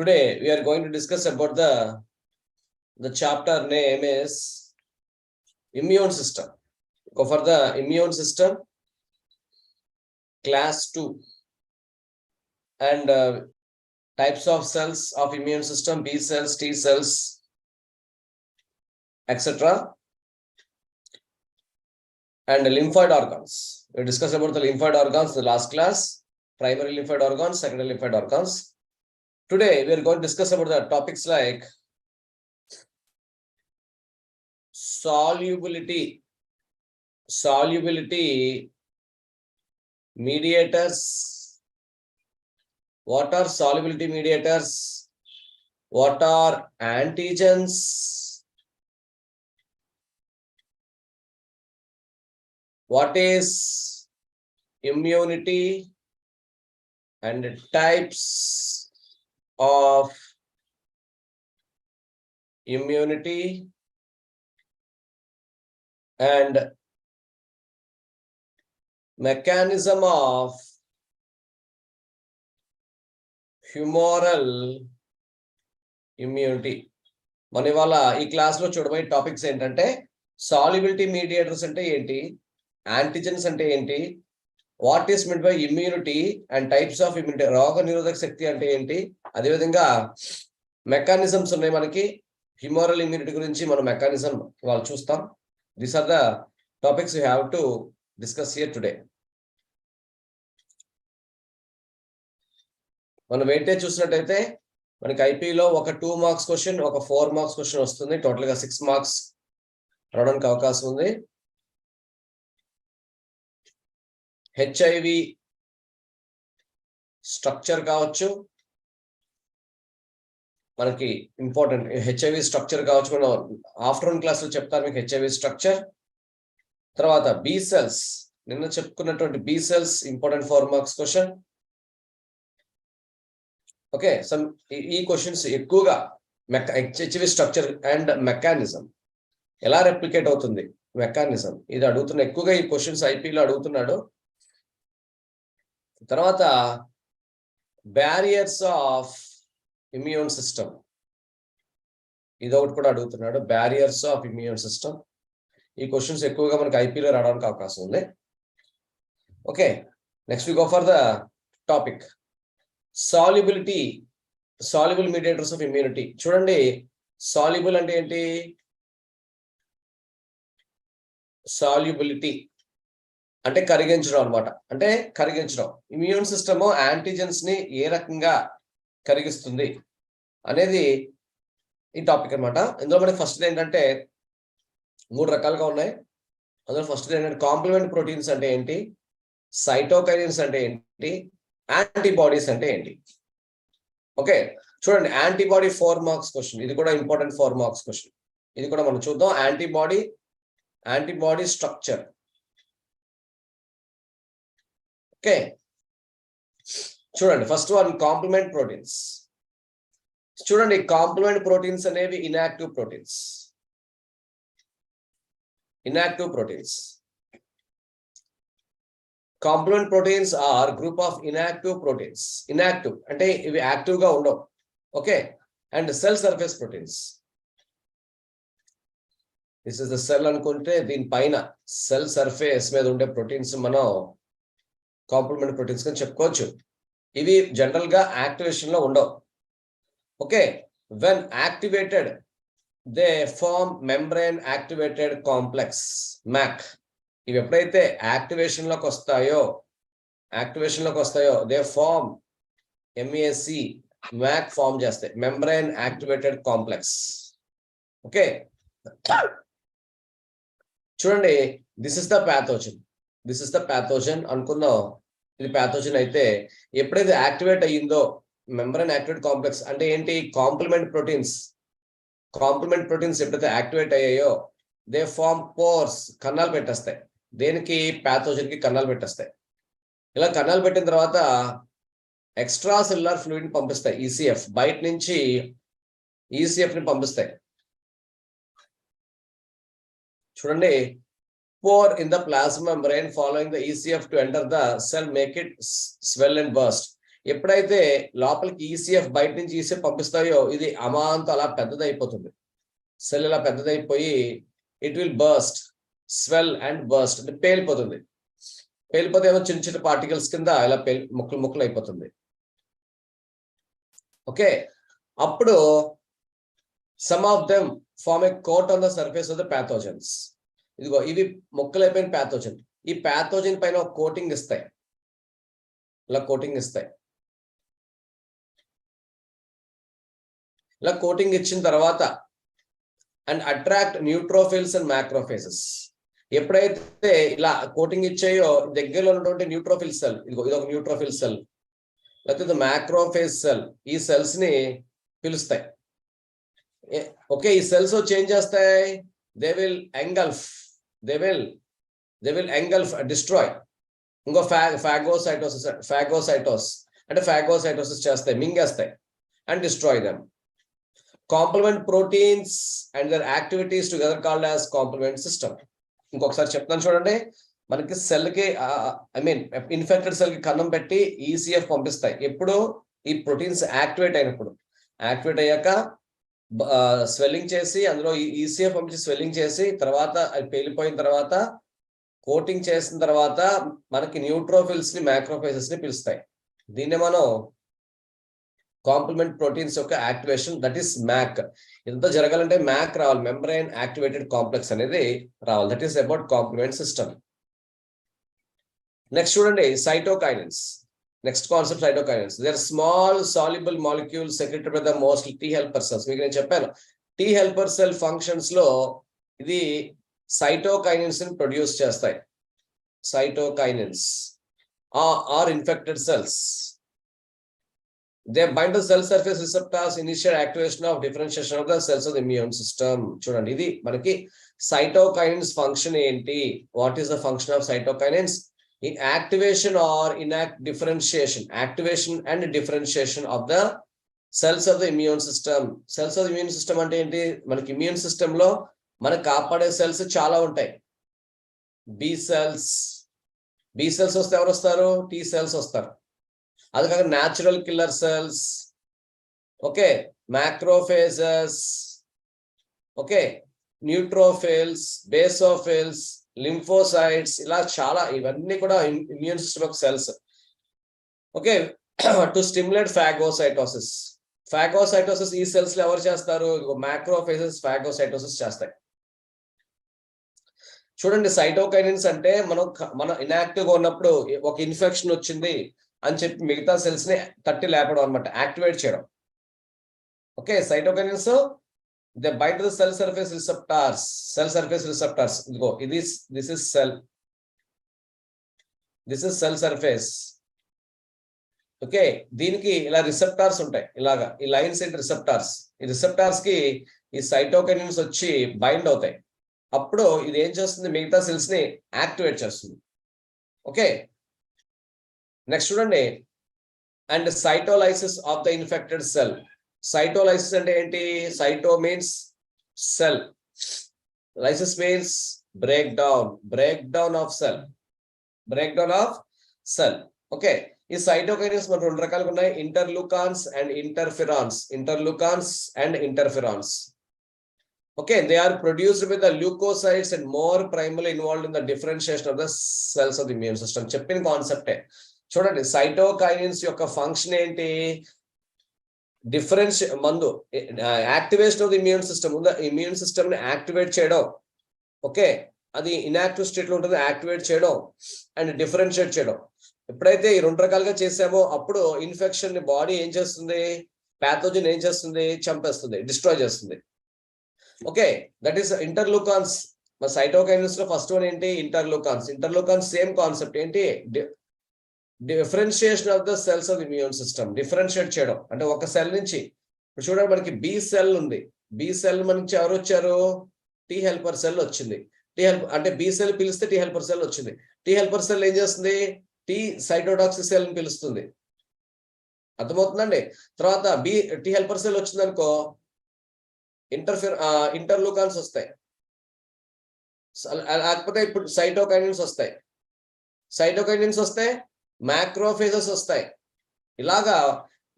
Today we are going to discuss about the chapter name is immune system. Go for the immune system, class 2, and types of cells of immune system: B cells, T cells, etc. And lymphoid organs. We discussed about the lymphoid organs in the last class: primary lymphoid organs, secondary lymphoid organs. Today we are going to discuss about the topics like solubility mediators. What are solubility mediators? What are antigens? What is immunity and types of immunity and mechanism of humoral immunity. మన ఇవాళ ఈ class లో చూడబోయే topics ఏంటంటే solubility mediators అంటే ఏంటి, antigens అంటే ఏంటి, what is mean by immunity and types of immunity, రోగ నిరోధక శక్తి అంటే ఏంటి, అదేవిధంగా మెకానిజమ్స్ ఉన్నాయి మనకి. హ్యూమరల్ ఇమ్యూనిటీ గురించి మనం మెకానిజం వాళ్ళు చూస్తాం. These are the topics you have to discuss here today. మనం వెయిటేజ్ చూసినట్టయితే మనకి ఐపీలో ఒక 2 మార్క్స్ క్వశ్చన్, ఒక 4 మార్క్స్ క్వశ్చన్ వస్తుంది. టోటల్ గా 6 మార్క్స్ రావడానికి అవకాశం ఉంది. హెచ్ఐవి స్ట్రక్చర్ కావచ్చు, మనకి ఇంపార్టెంట్ హెచ్ఐవి స్ట్రక్చర్ కావచ్చు. మనం ఆఫ్టర్నూన్ క్లాస్ లో చెప్తాను మీకు హెచ్ఐవి స్ట్రక్చర్. తర్వాత బి సెల్స్, నిన్న చెప్పుకున్నటువంటి B cells important 4 marks question. Okay, ఈ క్వశ్చన్స్ ఎక్కువగా హెచ్ఐవి స్ట్రక్చర్ అండ్ మెకానిజం ఎలా రెప్లికేట్ అవుతుంది, మెకానిజం ఇది అడుగుతున్న ఎక్కువగా ఈ క్వశ్చన్స్ ఐపీలో అడుగుతున్నాడు. తర్వాత బ్యారియర్స్ ఆఫ్ ఇమ్యూన్ సిస్టమ్, ఇదొకటి కూడా అడుగుతున్నాడు. బ్యారియర్స్ ఆఫ్ ఇమ్యూన్ సిస్టమ్, ఈ క్వశ్చన్స్ ఎక్కువగా మనకి ఐపీలో రావడానికి అవకాశం ఉంది. Okay, next we go for the topic soluble mediators of immunity. చూడండి, సాల్యుబుల్ అంటే ఏంటి? సాల్యుబిలిటీ అంటే కరిగించడం అనమాట, అంటే కరిగించడం. ఇమ్యూన్ సిస్టమ్ యాంటీజెన్స్ ని ఏ రకంగా కరిగిస్తుంది అనేది ఈ టాపిక్ అనమాట. ఇందులో మనకి ఫస్ట్ ఏంటంటే 3 రకాలుగా ఉన్నాయి. అందులో ఫస్ట్ ఏంటంటే కాంప్లిమెంట్ ప్రోటీన్స్ అంటే ఏంటి, సైటోకైనిన్స్ అంటే ఏంటి, యాంటీబాడీస్ అంటే ఏంటి. ఓకే, చూడండి, యాంటీబాడీ 4 మార్క్స్ క్వశ్చన్, ఇది కూడా ఇంపార్టెంట్ 4 మార్క్స్ క్వశ్చన్. ఇది కూడా మనం చూద్దాం. Antibody structure. ఓకే, చూడండి, ఫస్ట్ వన్ కాంప్లిమెంట్ ప్రోటీన్స్. చూడండి, కాంప్లిమెంట్ ప్రోటీన్స్ అనేవి inactive proteins. Complement proteins are group of inactive proteins. Inactive అంటే ఇవి యాక్టివ్ గా ఉండవు. Okay, and cell surface proteins. This is the cell అనుకుంటే దీనిపైన సెల్ సర్ఫేస్ మీద ఉండే ప్రోటీన్స్ మనం కాంప్లిమెంట్ ప్రోటీన్స్ అని చెప్పుకోవచ్చు. ఇవి జనరల్ గా యాక్టివేషన్ లో ఉండవు. Okay, when activated they form membrane activated complex, MAC. ఇవి ఎప్పుడైతే యాక్టివేషన్ లోకి వస్తాయో they form MAC, MAC form చేస్తాయి, మెంబ్రేన్ యాక్టివేటెడ్ కాంప్లెక్స్. ఓకే, చూడండి, దిస్ ఇస్ ద ప్యాథోజన్ అనుకుందాం. ఇది ప్యాథోజన్ అయితే ఎప్పుడైతే యాక్టివేట్ అయ్యిందో మెంబ్రేన్ యాక్టివేటెడ్ కాంప్లెక్స్ అంటే ఏంటి, కాంప్లిమెంట్ ప్రోటీన్స్ ఎప్పుడైతే యాక్టివేట్ అయ్యాయో దే ఫార్మ్ పోర్స్, కన్నాలు పెట్టేస్తాయి. దేనికి? ప్యాథోజన్ కి కన్నాలు పెట్టేస్తాయి. ఇలా కన్నాలు పెట్టిన తర్వాత ఎక్స్ట్రా సెల్యులార్ ఫ్లూయిడ్ ని పంపిస్తాయి, ఈసీఎఫ్. బయట నుంచి ఈసీఎఫ్ ని పంపిస్తాయి. చూడండి, pore in the plasma membrane following the ECF to enter the cell, make it swell and burst. ఎప్పుడైతే లోపలికి ఈసీఎఫ్ బయట నుంచి ఈసీఎఫ్ పంపిస్తాయో ఇది అమాంతం అలా పెద్దదైపోతుంది. సెల్ ఇలా పెద్దదైపోయి it will burst, swell and burst, అంటే పేలిపోతుంది. పేలిపోతే ఏమో చిన్న చిన్న పార్టికల్స్ కింద ఇలా ముక్కలు ముక్కలు అయిపోతుంది. ఓకే, అప్పుడు some of them form a coat on the surface of the pathogens. ఇదిగో ఇవి ముక్కలైపోయిన ప్యాథోజన్. ఈ ప్యాథోజన్ పైన ఒక కోటింగ్ ఇస్తాయి, ఇలా కోటింగ్ ఇస్తాయి. ఇలా కోటింగ్ ఇచ్చిన తర్వాత and attract neutrophils and macrophages. ఎప్పుడైతే ఇలా కోటింగ్ ఇచ్చాయో దగ్గరలో ఉన్నటువంటి న్యూట్రోఫిల్ సెల్, ఇదిగో ఇది ఒక న్యూట్రోఫిల్ సెల్, లేకపోతే మ్యాక్రోఫేజ్ సెల్, ఈ సెల్స్ ని పిలుస్తాయి. ఓకే, ఈ సెల్స్ చేంజ్ చేస్తాయి. They will engulf, they will engulf, destroy. ఇంకో ఫాగోసైటోస్ అంటే ఫాగోసైటోసిస్ చేస్తాయి, మింగేస్తాయి and destroy them. Complement proteins and their activities together called as complement system. ఇంకొకసారి చెప్తాను చూడండి. మనకి సెల్ కి ఇన్ఫెక్టెడ్ సెల్ కి కన్నం పెట్టి ఈసీఎఫ్ పంపిస్తాయి. ఎప్పుడు ఈ ప్రోటీన్స్ యాక్టివేట్ అయినప్పుడు. యాక్టివేట్ అయ్యాక స్వెల్లింగ్ చేసి అందులో ఈసీఎఫ్ పంపించి స్వెల్లింగ్ చేసి తర్వాత అది పేలిపోయిన తర్వాత కోటింగ్ చేసిన తర్వాత మనకి న్యూట్రోఫిల్స్ ని మ్యాక్రోఫేజెస్ ని పిలుస్తాయి. దీన్ని మనం కాంప్లిమెంట్ ప్రోటీన్స్ యొక్క యాక్టివేషన్, దట్ ఈస్ మ్యాక్. ఇంత జరగాలంటే మ్యాక్ రావాలి, మెంబ్రైన్ యాక్టివేటెడ్ కాంప్లెక్స్ అనేది రావాలి. That is about complement system. Next చూడండి, cytokines. Next concept cytokines. They are small soluble molecules secreted by the mostly T helper cells. మీకు నేను చెప్పాను, టీ హెల్పర్ సెల్ ఫంక్షన్స్ లో ఇది సైటోకైనెన్స్ ని ప్రొడ్యూస్ చేస్తాయి. Cytokines are infected cells. They bind the cell surface receptors, initiate activation of differentiation of the cells of the immune system. చూడండి, ఇది మనకి సైటోకైనెన్స్ ఫంక్షన్ ఏంటి? What is the function of cytokines? In activation or differentiation, activation and differentiation of the cells of the immune system. Cells of the immune system అంటే ఏంటి? మనకి immune system లో మనకు కాపాడే సెల్స్ చాలా ఉంటాయి. బి సెల్స్ వస్తే ఎవరు వస్తారు? టీ సెల్స్ వస్తారు. అది కాక natural killer cells, okay, macrophages, okay, neutrophils, basophils, lymphocytes, ఇలా చాలా, ఇవన్నీ కూడా immune system of cells. Okay, to stimulate phagocytosis. Phagocytosis ఈ సెల్స్ లో ఎవరు చేస్తారు? మ్యాక్రోఫేజెస్ ఫాగోసైటోసిస్ చేస్తాయి. చూడండి, సైటోకైనెన్స్ అంటే మనం ఇన్యాక్టివ్ గా ఉన్నప్పుడు ఒక ఇన్ఫెక్షన్ వచ్చింది అని చెప్పి మిగతా సెల్స్ ని తట్టి లేపడం అనమాట, యాక్టివేట్ చేయడం. Okay, cytokines they bind the cell surface receptors. ఇదిగో this is cell surface. Okay, దీనికి ఇలా రిసెప్టార్స్ ఉంటాయి, ఇలాగా ఈ లైన్స్ ఏంటి? రిసెప్టార్స్. ఈ రిసెప్టార్స్ కి ఈ సైటోకైనెన్స్ వచ్చి బైండ్ అవుతాయి. అప్పుడు ఇది ఏం చేస్తుంది? మిగతా సెల్స్ ని యాక్టివేట్ చేస్తుంది. ఓకే, నెక్స్ట్ చూడండి, and cytolysis of the infected cell. Cytolysis అంటే ఏంటి? Cyto means cell, lysis means break down of cell. Okay, ఈ సైటోకైనెన్స్ మన రెండు రకాలుగా ఉన్నాయి, interleukins and interferons. Okay, they are produced with the leukocytes and more primarily involved in the differentiation of the cells of the immune system. చెప్పిన కాన్సెప్టే. చూడండి, సైటోకైనెన్స్ యొక్క function ఏంటి? Activation of the immune system. Immune system ని activate చేయడం. Okay, అది inactive state లో ఉంటుంది, యాక్టివేట్ చేయడం అండ్ డిఫరెన్షియేట్ చేయడం. ఎప్పుడైతే ఈ రెండు రకాలుగా చేసామో అప్పుడు ఇన్ఫెక్షన్ ని బాడీ ఏం చేస్తుంది? ప్యాథోజన్ ఏం చేస్తుంది? చంపేస్తుంది, డిస్ట్రాయ్ చేస్తుంది. Okay, that is interleukins. Cytokines లో ఫస్ట్ వన్ ఏంటి? ఇంటర్లూకాన్స్ సేమ్ కాన్సెప్ట్ ఏంటి? Differentiation of the cells of immune system. Differentiate చేయడం అంటే ఒక సెల్ నుంచి, ఇప్పుడు చూడండి మనకి బి సెల్ ఉంది. బి సెల్ నుంచి ఎవరు వచ్చారు? టీ హెల్పర్ సెల్ వచ్చింది. అంటే బి సెల్ పిలిస్తే టీ హెల్పర్ సెల్ వచ్చింది. టీ హెల్పర్ సెల్ ఏం చేస్తుంది? టీ సైటోటాక్సిక్ సెల్ ని పిలుస్తుంది. అర్థమవుతుందండి? తర్వాత టీ హెల్పర్ సెల్ వచ్చింది అనుకో, ఇంటర్లూకాన్స్ వస్తాయి. లేకపోతే ఇప్పుడు సైటోకైనెన్స్ వస్తాయి. మ్యాక్రోఫేజెస్ వస్తాయి. ఇలాగా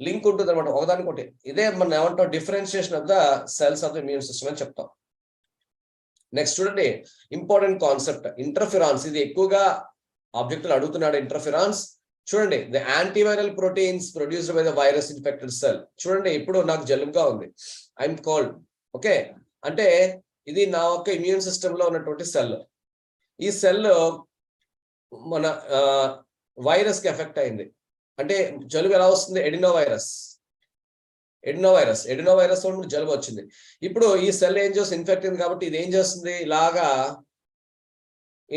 లింక్ ఉంటుంది అనమాట ఒకదానికొకటి. ఇదే మనం ఏమంటాం differentiation of the cells of the immune system అని చెప్తాం. నెక్స్ట్ చూడండి, ఇంపార్టెంట్ కాన్సెప్ట్ ఇంటర్ఫిరాన్స్. ఇది ఎక్కువగా ఆబ్జెక్టులు అడుగుతున్నాడు. ఇంటర్ఫిరాన్స్ చూడండి, the antiviral proteins produced by the virus infected cell. చూడండి, ఇప్పుడు నాకు జలుబుగా ఉంది, ఐఎమ్ కోల్డ్. ఓకే, అంటే ఇది నా యొక్క ఇమ్యూన్ సిస్టమ్ లో ఉన్నటువంటి సెల్. ఈ సెల్ మన వైరస్ కి ఎఫెక్ట్ అయింది. అంటే జలుబు ఎలా వస్తుంది? ఎడినో వైరస్ జలుబు వచ్చింది. ఇప్పుడు ఈ సెల్ ఏం చేస్తుంది? ఇన్ఫెక్ట్ అయింది కాబట్టి ఇది ఏం చేస్తుంది? ఇలాగా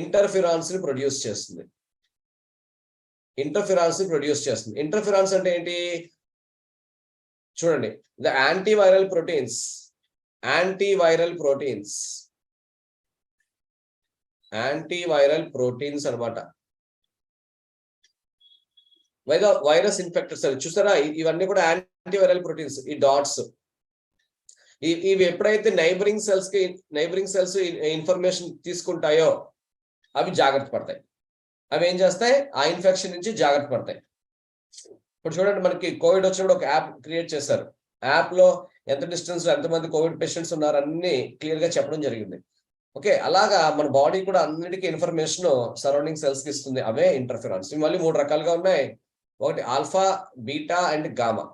ఇంటర్ఫిరాన్స్ ని ప్రొడ్యూస్ చేస్తుంది. ఇంటర్ఫిరాన్స్ అంటే ఏంటి? చూడండి, ద యాంటీవైరల్ ప్రోటీన్స్ అనమాట. వైరస్ ఇన్ఫెక్టెడ్ సెల్ చూసారా? ఇవన్నీ కూడా యాంటీవైరల్ ప్రోటీన్స్. ఈ డాట్స్ ఇవి ఎప్పుడైతే నైబరింగ్ సెల్స్ ఇన్ఫర్మేషన్ తీసుకుంటాయో అవి జాగ్రత్త పడతాయి. అవి ఏం చేస్తాయి? ఆ ఇన్ఫెక్షన్ నుంచి జాగ్రత్త పడతాయి. ఇప్పుడు చూడండి, మనకి కోవిడ్ వచ్చినప్పుడు ఒక యాప్ క్రియేట్ చేశారు. యాప్ లో ఎంత డిస్టెన్స్ లో ఎంతమంది కోవిడ్ పేషెంట్స్ ఉన్నారు అన్ని క్లియర్ గా చెప్పడం జరిగింది. ఓకే, అలాగా మన బాడీ కూడా అన్నిటికీ ఇన్ఫర్మేషన్ సరౌండింగ్ సెల్స్ కి ఇస్తుంది. అవే ఇంటర్ఫిరాన్స్. ఇవి మళ్ళీ 3 రకాలుగా ఉన్నాయి. ఒకటి alpha, beta and gamma.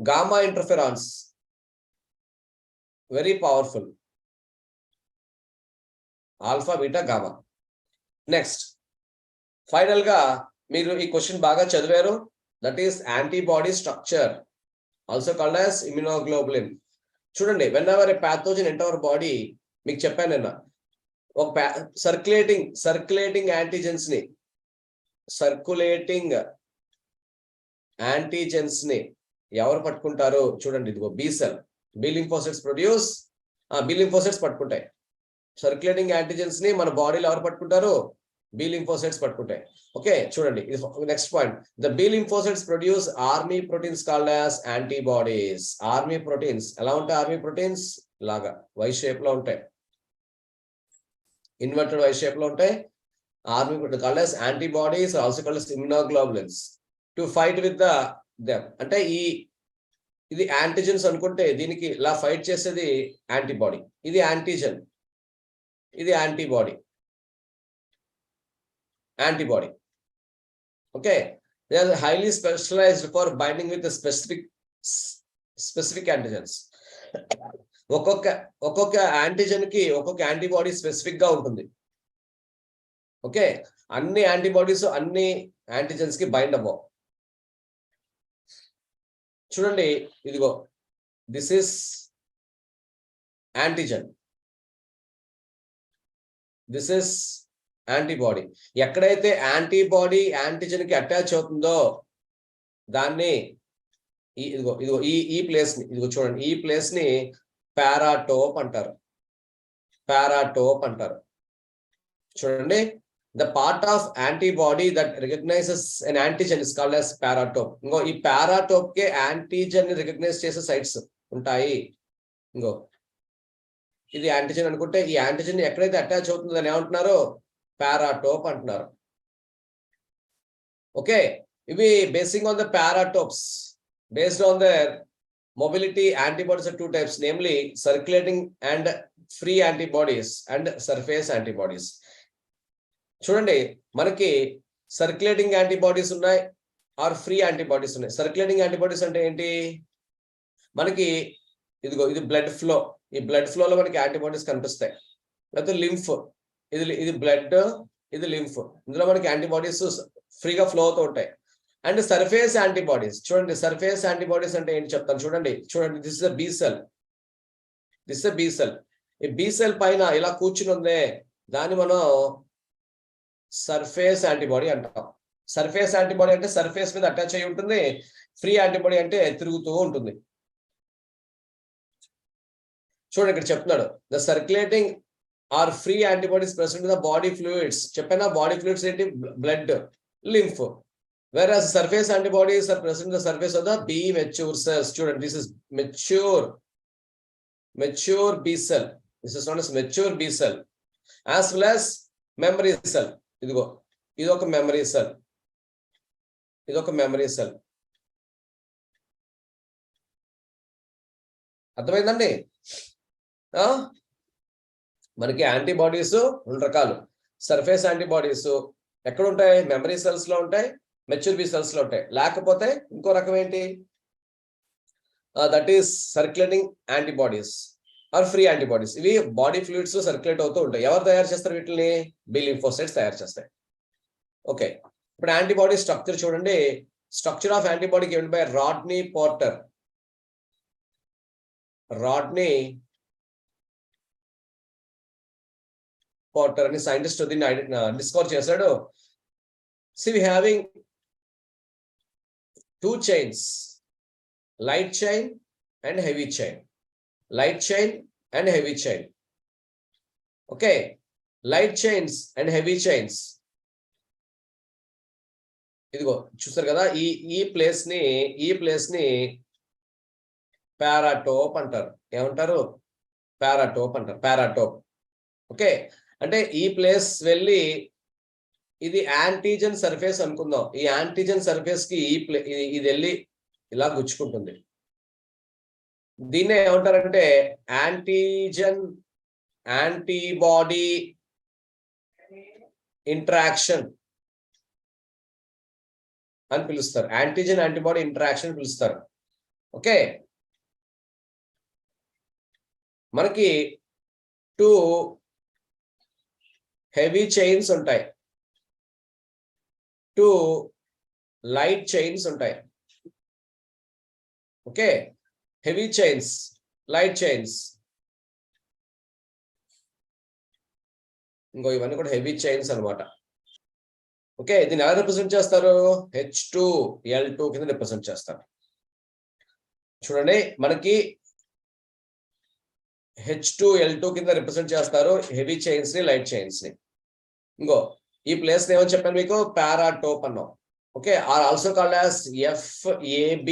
Gamma interferons very powerful. Alpha, beta, gamma. Next final గా మీరు ఈ క్వశ్చన్ బాగా చదివారు. That is antibody structure, also called as immunoglobulin. చూడండి, whenever a pathogen enter our body, మీకు చెప్పాను నిన్న, ఒక సర్క్యులేటింగ్ యాంటీజెన్స్ ని ఎవరు పట్టుకుంటారు? చూడండి, ఇదిగో బి సెల్, బి లింఫోసైట్స్ పట్టుకుంటాయి. సర్క్యులేటింగ్ యాంటీజెన్స్ ని మన బాడీలో ఎవరు పట్టుకుంటారు? బి లింఫోసైట్స్ పట్టుకుంటాయి. ఓకే, చూడండి, next point, the B lymphocytes produce army proteins called as antibodies. Army proteins ఎలా ఉంటాయి? ఆర్మీ ప్రోటీన్స్ లాగా వై షేప్ లో ఉంటాయి, ఇన్వర్టెడ్ వై షేప్ లో ఉంటాయి. Army protein called as antibodies, also called as immunoglobulins to fight with them. అంటే ఇది antigens అనుకుంటే దీనికి ఇలా ఫైట్ చేసేది యాంటీబాడీ. ఇది యాంటీజెన్, ఇది antibody. Okay, they are highly specialized for binding with the specific antigens. ఒక్కొక్క యాంటీజెన్ కి ఒక్కొక్క యాంటీబాడీ స్పెసిఫిక్ గా ఉంటుంది. ఓకే, అన్ని యాంటీబాడీస్ అన్ని యాంటీజెన్స్ కి బైండ్ అవ్వవు. చూడండి, ఇదిగో this is antigen, this is antibody. ఎక్కడైతే యాంటీబాడీ యాంటీజెన్ కి అటాచ్ అవుతుందో దాన్ని ఇదిగో ఈ ప్లేస్ ని, ఇదిగో చూడండి, ఈ ప్లేస్ ని పారాటోప్ అంటారు. చూడండి, the part of antibody that recognizes an antigen is called as paratope. ఇంకో ఈ పారాటోప్ కే యాంటీజెన్ ని రికగ్నైజ్ చేసే సైట్స్ ఉంటాయి. ఇంకో ఇది యాంటీజెన్ అనుకుంటే ఈ యాంటీజెన్ ఎక్కడైతే అటాచ్ అవుతుందో దాన్ని ఏమంటున్నారు? పారాటోప్ అంటున్నారు. ఓకే, ఇవి basing on the paratopes, based on their mobility, antibodies are 2 types, namely circulating and free antibodies and surface antibodies. చూడండి, మనకి సర్క్యులేటింగ్ యాంటీబాడీస్ ఉన్నాయి, ఆర్ ఫ్రీ యాంటీబాడీస్ ఉన్నాయి. సర్క్యులేటింగ్ యాంటీబాడీస్ అంటే ఏంటి? మనకి ఇదిగో ఇది బ్లడ్ ఫ్లో, ఈ బ్లడ్ ఫ్లోలో మనకి యాంటీబాడీస్ కనిపిస్తాయి. లేకపోతే లింఫ్, ఇది బ్లడ్, ఇది లింఫ్, ఇందులో మనకి యాంటీబాడీస్ ఫ్రీగా ఫ్లో అవుతూ ఉంటాయి. అండ్ సర్ఫేస్ యాంటీబాడీస్, చూడండి, సర్ఫేస్ యాంటీబాడీస్ అంటే ఏంటి చెప్తాను. చూడండి, దిస్ ఇస్ బి సెల్. ఈ బి సెల్ పైన ఇలా కూర్చుని ఉందే దాన్ని మనం సర్ఫేస్ యాంటీబాడీ అంటాం. సర్ఫేస్ యాంటీబాడీ అంటే సర్ఫేస్ మీద అటాచ్ అయి ఉంటుంది. ఫ్రీ యాంటీబాడీ అంటే తిరుగుతూ ఉంటుంది. చూడండి, ఇక్కడ చెప్తున్నాడు, the circulating or free antibodies present in the body fluids. చెప్పిన బాడీ ఫ్లూయిడ్స్ ఏంటి? Blood, lymph. Whereas surface antibodies are present in the surface of the B mature cells. Student, this is mature B cell. This is known as mature B cell, as well as memory cell. ఇదిగో ఇది ఒక memory cell, ఇది ఒక memory cell. అర్థమైందండి? మనకి antibodies 2 రకాలు. Surface antibodies ఎక్కడ ఉంటాయి? మెమరీ సెల్స్ లో ఉంటాయి, మెచ్యూర్ బి సెల్స్ లో ఉంటాయి. లేకపోతే ఇంకో రకం ఏంటి? That is circulating antibodies or free antibodies. ఇవి బాడీ ఫ్లూయిడ్స్ లో సర్క్యులేట్ అవుతూ ఉంటాయి. ఎవరు తయారు చేస్తారు వీటిని? బి లింఫోసైట్స్ తయారు చేస్తాయి. ఓకే, ఇప్పుడు యాంటీబాడీ స్ట్రక్చర్ చూడండి. Structure of antibody given by Rodney Porter. Rodney Porter అని సైంటిస్ట్ దీన్ని డిస్కవర్ చేశాడు. See we having 2 chains, light chain and heavy chain. Light chain and heavy chain. Okay, light chains and heavy chains. ఇదిగో చూస్తారు కదా, ఈ place ని paratope అంటారు. ఏమంటారు? పారాటోప్ అంటారు. పారాటోప్. ఓకే, అంటే ఈ ప్లేస్ వెళ్ళి ఇది యాంటీజెన్ సర్ఫేస్ అనుకుందాం. ఈ యాంటీజెన్ సర్ఫేస్ కి ఇది వెళ్ళి ఇలా గుచ్చుకుంటుంది. దీన్నే ఏమంటారంటే యాంటీజెన్ యాంటీబాడీ ఇంటరాక్షన్ అని పిలుస్తారు. యాంటీజెన్ యాంటీబాడీ ఇంటరాక్షన్ పిలుస్తారు. ఓకే, మనకి 2 హెవీ చైన్స్ ఉంటాయి, 2 లైట్ చైన్స్ ఉంటాయి. Okay, heavy chains, light chains. ఇంకో ఇవన్నీ కూడా హెవీ చైన్స్ అనమాట. ఓకే, దీన్ని ఎలా రిప్రజెంట్ చేస్తారు? H2L2 కింద రిప్రజెంట్ చేస్తారు. చూడండి, మనకి H2L2 కింద రిప్రజెంట్ చేస్తారు హెవీ చైన్స్ ని, లైట్ చైన్స్ ని. ఇంకో ఈ ప్లేస్ ఏమని చెప్పాను మీకు? పారాటోప్ అన్నాం. Okay, or also called as FAB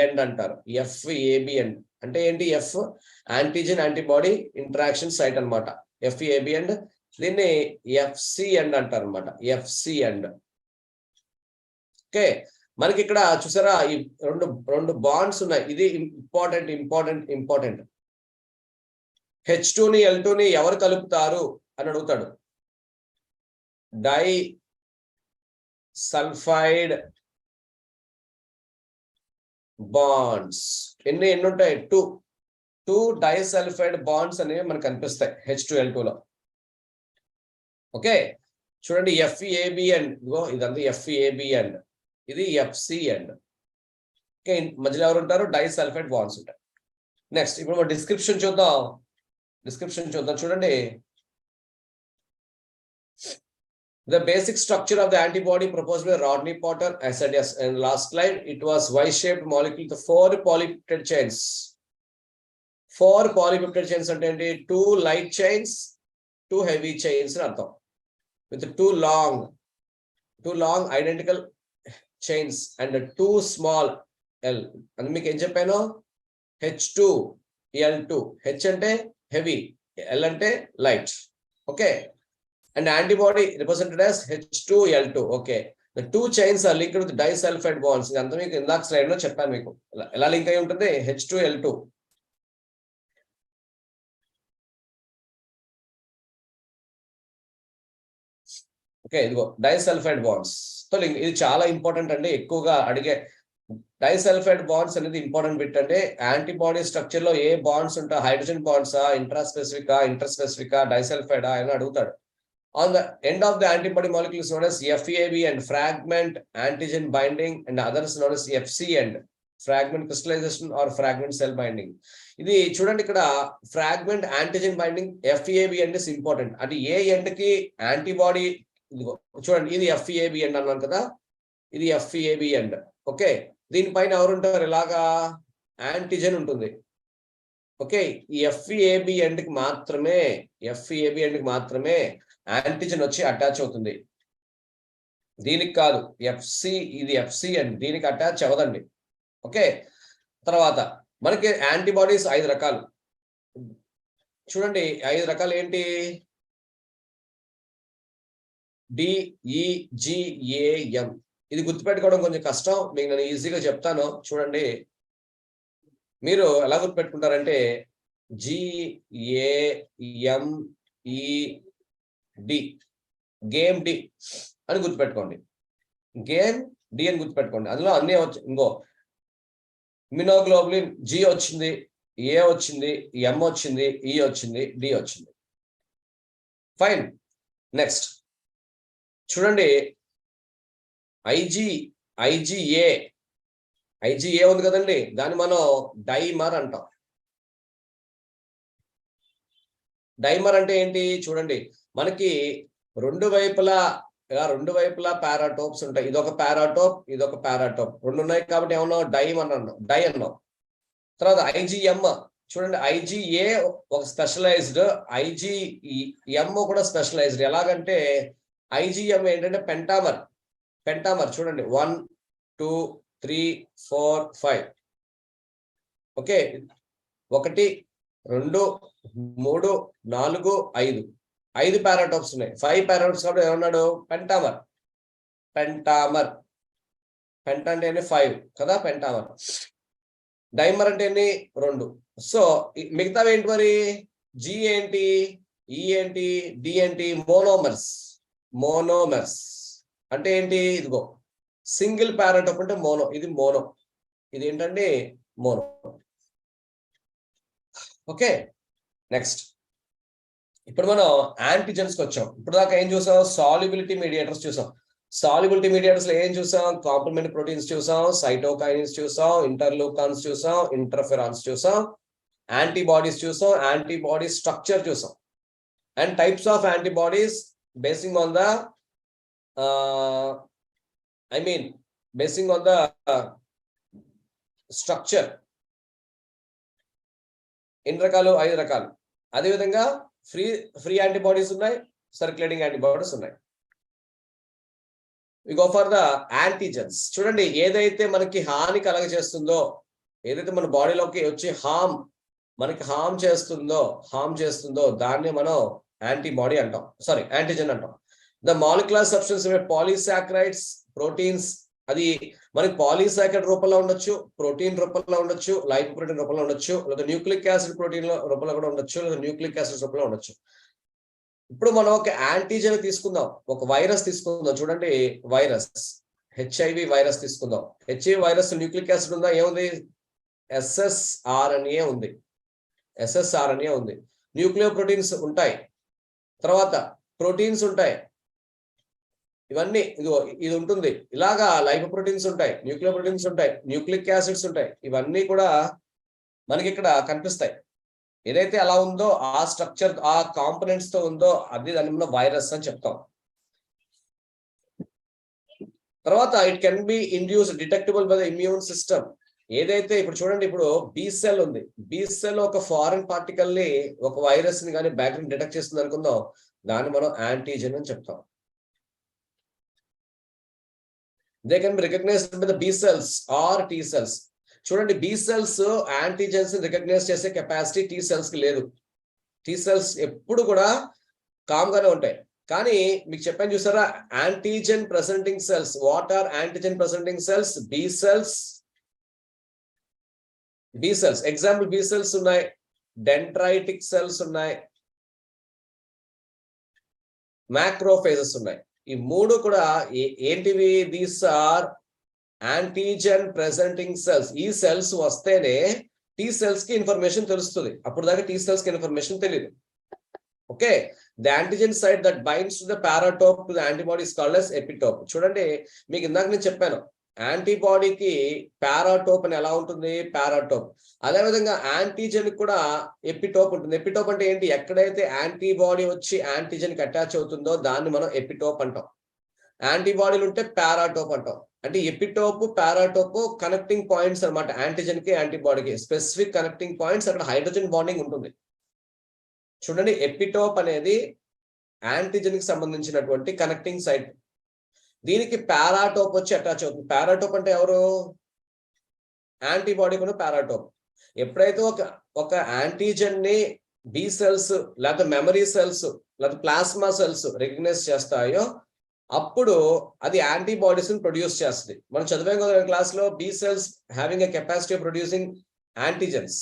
end అంటారు. FAB ఎండ్ అంటే ఏంటి? F antigen antibody interaction site అనమాట. FAB end. దీన్ని FC ఎండ్ అంటారు అనమాట. FC end. ఓకే, మనకి ఇక్కడ చూసారా ఈ రెండు బాండ్స్ ఉన్నాయి. ఇది ఇంపార్టెంట్. H2ని L2ని ఎవరు కలుపుతారు అని అడుగుతాడు. Disulphide bonds. ఎన్ని ఉంటాయి? 2 డైసల్ఫైడ్ బాండ్స్ అనేవి మనకు కనిపిస్తాయి H2L2 లో. ఓకే, చూడండి FAB అండ్ ఇదంతా FAB అండ్ ఇది FC అండ్. ఓకే, మధ్యలో ఎవరు ఉంటారు? డైసల్ఫైడ్ బాండ్స్ ఉంటాయి. నెక్స్ట్ ఇప్పుడు మనం డిస్క్రిప్షన్ చూద్దాం. చూడండి. The basic structure of the antibody proposed by Rodney Potter, I said yes in last slide, it was Y-shaped molecule with 4 polypeptide chains. 4 polypeptide chains అంటే 2 light chains, 2 heavy chains అని అర్థం. With 2 long identical chains and 2 small L. అని మీకు ఏం చెప్పాను? H2L2. H అంటే heavy, L అంటే light. Okay, and antibody represented as H2L2. Okay, the 2 chains are linked with disulfide bonds. ఇదంతా మీకు ఇందాక స్లైడ్ లో చెప్పాను మీకు ఎలా లింక్ అయి ఉంటుంది. H2L2. ఓకే, ఇదిగో డైసల్ఫైడ్ బాండ్స్ తో లింక్. ఇది చాలా ఇంపార్టెంట్ అండి, ఎక్కువగా అడిగే. డైసల్ఫైడ్ బాండ్స్ అనేది ఇంపార్టెంట్ బిట్. అంటే యాంటీబాడీ స్ట్రక్చర్ లో ఏ బాండ్స్ ఉంటాయి? హైడ్రోజన్ బాండ్సా, ఇంటర్స్పెసిఫికా, డైసల్ఫైడా అని అడుగుతాడు. On the end of the antibody molecule is known as FAB and fragment antigen binding, and others known as FC and fragment crystallization or fragment cell binding. ఇది చూడండి, ఇక్కడ fragment antigen binding FAB and is important. అంటే ఏ end కి antibody, చూడండి ఇది FAB end అన్నాను కదా, ఇది FAB ఎండ్. ఓకే, దీనిపైన ఎవరు ఉంటారు? ఇలాగా యాంటీజెన్ ఉంటుంది. ఓకే, ఈ FAB ఎండ్ కి మాత్రమే యాంటీజెన్ వచ్చి అటాచ్ అవుతుంది. దీనికి కాదు. ఇది FC అండ్ దీనికి అటాచ్ అవ్వదండి. ఓకే, తర్వాత మనకి యాంటీబాడీస్ 5 రకాలు. చూడండి 5 రకాలు ఏంటి? DEGAM. ఇది గుర్తుపెట్టుకోవడం కొంచెం కష్టం, మీకు నేను ఈజీగా చెప్తాను చూడండి. మీరు ఎలా గుర్తుపెట్టుకుంటారంటే GAMED, గేమ్ డి అని గుర్తుపెట్టుకోండి. గేమ్ డి అని గుర్తుపెట్టుకోండి. అందులో అన్నీ వచ్చి ఇంకో ఇమ్యునోగ్లోబులిన్ జి వచ్చింది, ఏ వచ్చింది, ఎం వచ్చింది, ఈ వచ్చింది, డి వచ్చింది. ఫైన్. నెక్స్ట్ చూడండి, ఐజీఏ ఉంది కదండి, దాన్ని మనం డైమర్ అంటాం. డైమర్ అంటే ఏంటి చూడండి, మనకి రెండు వైపులా పారాటోప్స్ ఉంటాయి. ఇదొక పారాటోప్, ఇదొక పారాటోప్, రెండు ఉన్నాయి కాబట్టి ఏమన్నాం డై అన్నాం. తర్వాత ఐజీఎం చూడండి, ఐజీఏ ఒక స్పెషలైజ్డ్, ఐజీఎం కూడా స్పెషలైజ్డ్. ఎలాగంటే ఐజీఎం ఏంటంటే పెంటామర్ చూడండి, 1 2 3 4 5. ఓకే, 1 2 3 4 5 పారాటోప్స్ ఉన్నాయి. 5 పారాటోప్స్ కాబట్టి ఏమన్నాడు పెంటా అంటే 5 కదా, పెంటామర్. డైమర్ అంటే 2. సో మిగతావి ఏంటి మరి, జి ఏంటి, ఈ ఏంటి, డి ఏంటి, మోనోమర్స్ అంటే ఏంటి, ఇదిగో సింగిల్ పారాటోప్ అంటే మోనో, ఇది మోనో, ఇది ఏంటంటే మోనో. ఓకే, నెక్స్ట్ ఇప్పుడు మనం యాంటీజెన్స్ కి వచ్చాం. ఇప్పుడు దాకా ఏం చూసాం, సాల్యుబిలిటీ మీడియేటర్స్ చూసాం. సాల్యుబిలిటీ మీడియేటర్స్ లో ఏం చూసాం, కాంప్లిమెంటరీ ప్రోటీన్స్ చూసాం, సైటోకైనిన్స్ చూసాం, ఇంటర్లూకాన్స్ చూసాం, ఇంటర్ఫెరాన్స్ చూసాం, యాంటీబాడీస్ చూసాం, యాంటీబాడీ స్ట్రక్చర్ చూసాం, and types of antibodies basing on the structure. ఎన్ని రకాలు, 5 రకాలు. అదేవిధంగా ఫ్రీ యాంటీబాడీస్ ఉన్నాయి, సర్క్యులేటింగ్ యాంటీబాడీస్ ఉన్నాయి. We go for the antigens. చూడండి, ఏదైతే మనకి హాని కలగజేస్తుందో, ఏదైతే మన బాడీలోకి వచ్చి మనకి హామ్ చేస్తుందో దాన్ని మనం యాంటీబాడీ అంటాం, యాంటీజెన్ అంటాం. The molecular substance polysaccharides, proteins, అది మనకి పాలీసాకరైడ్ రూపంలో ఉండొచ్చు, ప్రోటీన్ రూపంలో ఉండొచ్చు, లైపోప్రోటీన్ రూపంలో ఉండొచ్చు, లేదా న్యూక్లిక్ యాసిడ్ ప్రోటీన్ రూపంలో కూడా ఉండొచ్చు, లేదా న్యూక్లిక్ యాసిడ్ రూపంలో ఉండొచ్చు. ఇప్పుడు మనం ఒక యాంటీజెన్ తీసుకుందాం, ఒక వైరస్ తీసుకుందాం. చూడండి, వైరస్ హెచ్ఐవి వైరస్ తీసుకుందాం. హెచ్ఐవి వైరస్ న్యూక్లిక్ యాసిడ్ ఉందా, ఏముంది, ఎస్ఎస్ఆర్ఎన్ఏ ఉంది. న్యూక్లియో ప్రోటీన్స్ ఉంటాయి, తర్వాత ప్రోటీన్స్ ఉంటాయి, ఇవన్నీ ఇది ఉంటుంది. ఇలాగా లైపోప్రోటీన్స్ ఉంటాయి, న్యూక్లియో ప్రోటీన్స్ ఉంటాయి, న్యూక్లిక్ యాసిడ్స్ ఉంటాయి. ఇవన్నీ కూడా మనకి ఇక్కడ కనిపిస్తాయి. ఏదైతే అలా ఉందో, ఆ స్ట్రక్చర్, ఆ కాంపోనెంట్స్ తో ఉందో, దాన్ని మనం వైరస్ అని చెప్తాం. తర్వాత it can be induce detectable by the immune system. ఏదైతే ఇప్పుడు చూడండి, ఇప్పుడు బి సెల్ ఉంది, బి సెల్ ఒక ఫారెన్ పార్టికల్ ని, ఒక వైరస్ ని కానీ బ్యాక్టీరియా డిటెక్ట్ చేస్తుంది అనుకుందాం, దాన్ని మనం యాంటీజెన్ అని చెప్తాం. They can be recognised by the B cells or T cells. చూడండి, బి సెల్స్ యాంటీజెన్స్ రికగ్నైజ్ చేసే కెపాసిటీ టీ సెల్స్ కి లేదు. టీ సెల్స్ ఎప్పుడు కూడా కామ్ గానే ఉంటాయి. కానీ మీకు చెప్పాను చూసారా, antigen presenting cells. What are antigen presenting cells? B cells. Example B cells ఉన్నాయి, డెండ్రైటిక్ సెల్స్ ఉన్నాయి, మ్యాక్రోఫేజెస్ ఉన్నాయి. ఈ 3 కూడా ఏంటివి? These are antigen presenting cells. ఈ సెల్స్ వస్తేనే టీ సెల్స్ కి ఇన్ఫర్మేషన్ తెలుస్తుంది, అప్పుడు దాకా టీ సెల్స్ కి ఇన్ఫర్మేషన్ తెలియదు. Okay, the antigen site that binds to the paratope to the antibody is called as epitope. చూడండి, మీకు ఇందాక నేను చెప్పాను, యాంటీబాడీకి పారాటోప్ అని ఎలా ఉంటుంది, పారాటోప్. అదేవిధంగా యాంటీజెన్ కూడా ఎపిటోప్ ఉంటుంది. ఎపిటోప్ అంటే ఏంటి? ఎక్కడైతే యాంటీబాడీ వచ్చి యాంటీజెన్ కి అటాచ్ అవుతుందో దాన్ని మనం ఎపిటోప్ అంటాం. యాంటీబాడీలు ఉంటే పారాటోప్ అంటాం. అంటే ఎపిటోప్, పారాటోప్ కనెక్టింగ్ పాయింట్స్ అనమాట. యాంటీజెన్ కి యాంటీబాడీకి స్పెసిఫిక్ కనెక్టింగ్ పాయింట్స్, అక్కడ హైడ్రోజన్ బాండింగ్ ఉంటుంది. చూడండి, ఎపిటోప్ అనేది యాంటీజెన్ కి సంబంధించినటువంటి కనెక్టింగ్ సైట్. దీనికి పారాటోప్ వచ్చి అటాచ్ అవుతుంది. పారాటోప్ అంటే ఎవరు? యాంటీబాడీ కూడా పారాటోప్. ఎప్పుడైతే ఒక యాంటీజెన్ ని బి సెల్స్, లేకపోతే మెమరీ సెల్స్, లేకపోతే ప్లాస్మా సెల్స్ రికగ్నైజ్ చేస్తాయో అప్పుడు అది యాంటీబాడీస్ ని ప్రొడ్యూస్ చేస్తుంది. మనం చదివాం కదా క్లాస్ లో, B cells having a capacity of producing antigens,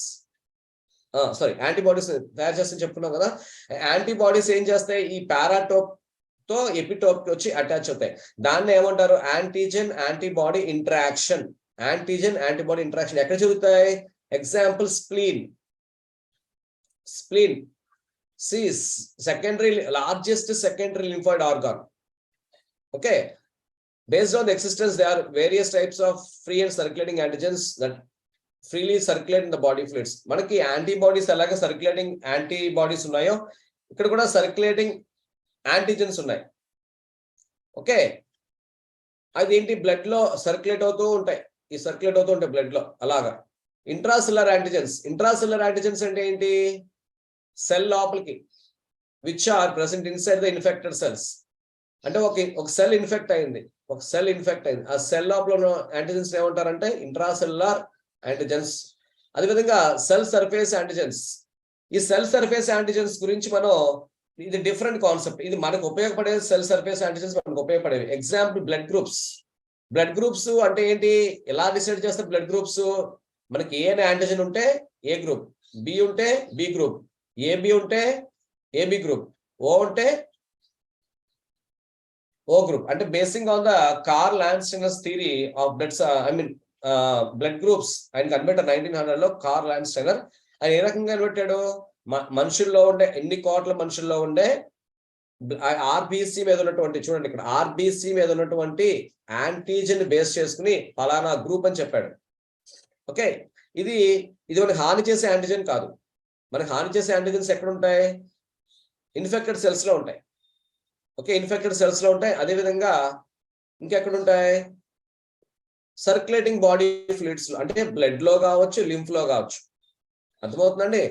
sorry antibodies తయారు చేస్తామని చెప్పుకున్నాం కదా. యాంటీబాడీస్ ఏం చేస్తాయి, ఈ పారాటోప్ తో ఎపిటోప్ కి వచ్చి అటాచ్ అవుతాయి. దాన్ని ఏమంటారు, antigen antibody interaction. Antigen antibody interaction ఎక్కడ జరుగుతాయి? Example spleen. Spleen secondary largest secondary lymphoid organ. Okay, based on the existence, there are various types of free and circulating antigens that freely circulate in the body fluids. మనకి antibodies అలాగే circulating antibodies ఉన్నాయో, ఇక్కడ కూడా circulating antigens ఉన్నాయి. Okay, అది ఏంటి, blood లో circulate అవుతూ ఉంటాయి. ఈ సర్క్యులేట్ అవుతూ ఉంటాయి బ్లడ్ లో. అలాగా ఇంట్రాసెల్యులర్ యాంటీజెన్స్. ఇంట్రాసెల్యులర్ యాంటీజెన్స్ అంటే ఏంటి, సెల్ లోపలికి, which are present inside the infected cells. అంటే ఒక సెల్ ఇన్ఫెక్ట్ అయింది, ఆ సెల్ లోపల ఉన్న యాంటీజెన్స్ ఏమంటారంటే ఇంట్రాసెల్యులర్ యాంటీజెన్స్. అదేవిధంగా సెల్ సర్ఫేస్ యాంటీజెన్స్. ఈ సెల్ సర్ఫేస్ యాంటీజెన్స్ గురించి మనం, ఇది డిఫరెంట్ కాన్సెప్ట్. ఇది మనకు ఉపయోగపడేది సెల్ సర్ఫేస్ యాంటీజెన్స్ మనకు ఉపయోగపడేవి. Example blood groups. Blood groups అంటే ఏంటి, ఎలా డిసైడ్ చేస్తారు బ్లడ్ గ్రూప్స్? మనకి ఏ యాంటీజెన్ ఉంటే ఏ గ్రూప్, బి ఉంటే బి గ్రూప్, ఏబి ఉంటే ఏబి గ్రూప్, ఓ ఉంటే ఓ గ్రూప్. అంటే basing on the Karl Landsteiner's theory of blood groups. ఆయన కనిపెట్టారు 1900 లో కార్ల్ లాండ్స్టైనర్. ఆయన ఏ రకంగా కనిపెట్టాడు, మనుషుల్లో ఉండే ఎన్ని కోట్ల మనుషుల్లో ఉండే ఆర్బిసి మీద ఉన్నటువంటి, చూడండి ఇక్కడ ఆర్బిసి మీద ఉన్నటువంటి యాంటీజెన్ బేస్ చేసుకుని ఫలానా గ్రూప్ అని చెప్పాడు. ఓకే, ఇది మనకి హాని చేసే యాంటీజెన్ కాదు. మనకి హాని చేసే యాంటీజెన్స్ ఎక్కడ ఉంటాయి, ఇన్ఫెక్టెడ్ సెల్స్ లో ఉంటాయి. ఓకే, ఇన్ఫెక్టెడ్ సెల్స్ లో ఉంటాయి. అదేవిధంగా ఇంకెక్కడ ఉంటాయి, సర్క్యులేటింగ్ బాడీ ఫ్లూయిడ్స్ లో, అంటే బ్లడ్ లో కావచ్చు, లింఫ్ లో కావచ్చు. అర్థమవుతుందండి?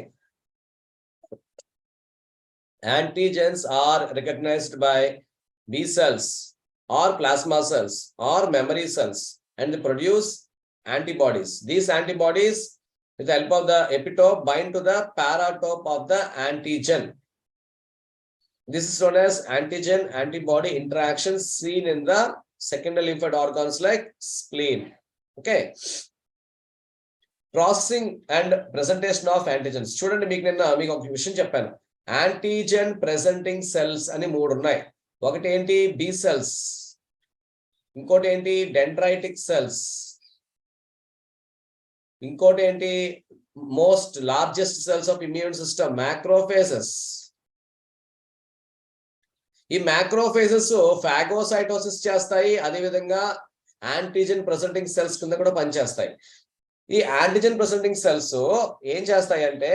Antigens are recognised by B cells or plasma cells or memory cells and they produce antibodies. These antibodies, with the help of the epitope, bind to the paratope of the antigen. This is known as antigen antibody interaction seen in the secondary lymphoid organs like spleen. Okay, processing and presentation of antigens. చూడండి, మీకు ఒక విషయం చెప్పాను. Antigen presenting cells అని 3 ఉన్నాయి. ఒకటి ఏంటి, B cells. ఇంకోటి ఏంటి, డెండ్రైటిక్ సెల్స్. ఇంకోటి ఏంటి, most largest cells of immune system, macrophages. ఈ మ్యాక్రోఫేజెస్ ఫాగోసైటోసిస్ చేస్తాయి. అదేవిధంగా యాంటీజెన్ ప్రెసెంటింగ్ సెల్స్ కింద కూడా పనిచేస్తాయి. ఈ యాంటీజెన్ ప్రెసెంటింగ్ సెల్స్ ఏం చేస్తాయి అంటే,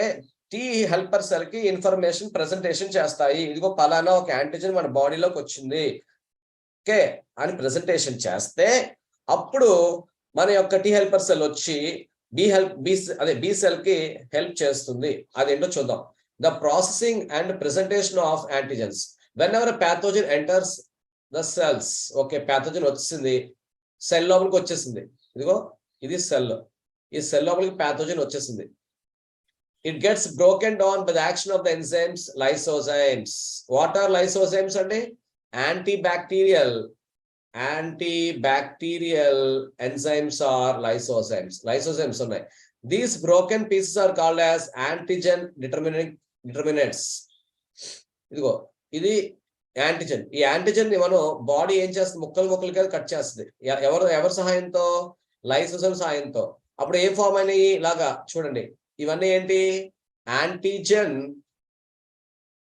టీ హెల్పర్ సెల్ కి ఇన్ఫర్మేషన్ ప్రెసెంటేషన్ చేస్తాయి. ఇదిగో పలానా ఒక యాంటీజెన్ మన బాడీలోకి వచ్చింది, ఓకే అని ప్రెసెంటేషన్ చేస్తే, అప్పుడు మన యొక్క టీ హెల్పర్ సెల్ వచ్చి బి సెల్ కి హెల్ప్ చేస్తుంది. అదేంటో చూద్దాం. The processing and presentation of antigens. whenever a pathogen enters the cells, okay pathogen వచ్చింది, సెల్ లోపలికి వచ్చేసింది. ఇదిగో ఇది సెల్, ఈ సెల్ లోపలికి ప్యాథోజన్ వచ్చేసింది. It gets broken down by the action of the enzymes lysozymes. What are lysozymes అంటే, antibacterial enzymes are lysozymes ఉన్నాయి. These broken pieces are called as antigen determinants. ఇదిగో ఇది యాంటీజెన్. ఈ యాంటీజెన్ ని మనం బాడీ ఏం చేస్తుంది, ముక్కలుగా కట్ చేస్తుంది. ఎవరి సహాయంతో, లైసోజోమ్ సహాయంతో. అప్పుడు ఏ ఫామ్ అయినాయి, ఇలాగా చూడండి. ఇవన్నీ ఏంటి, antigen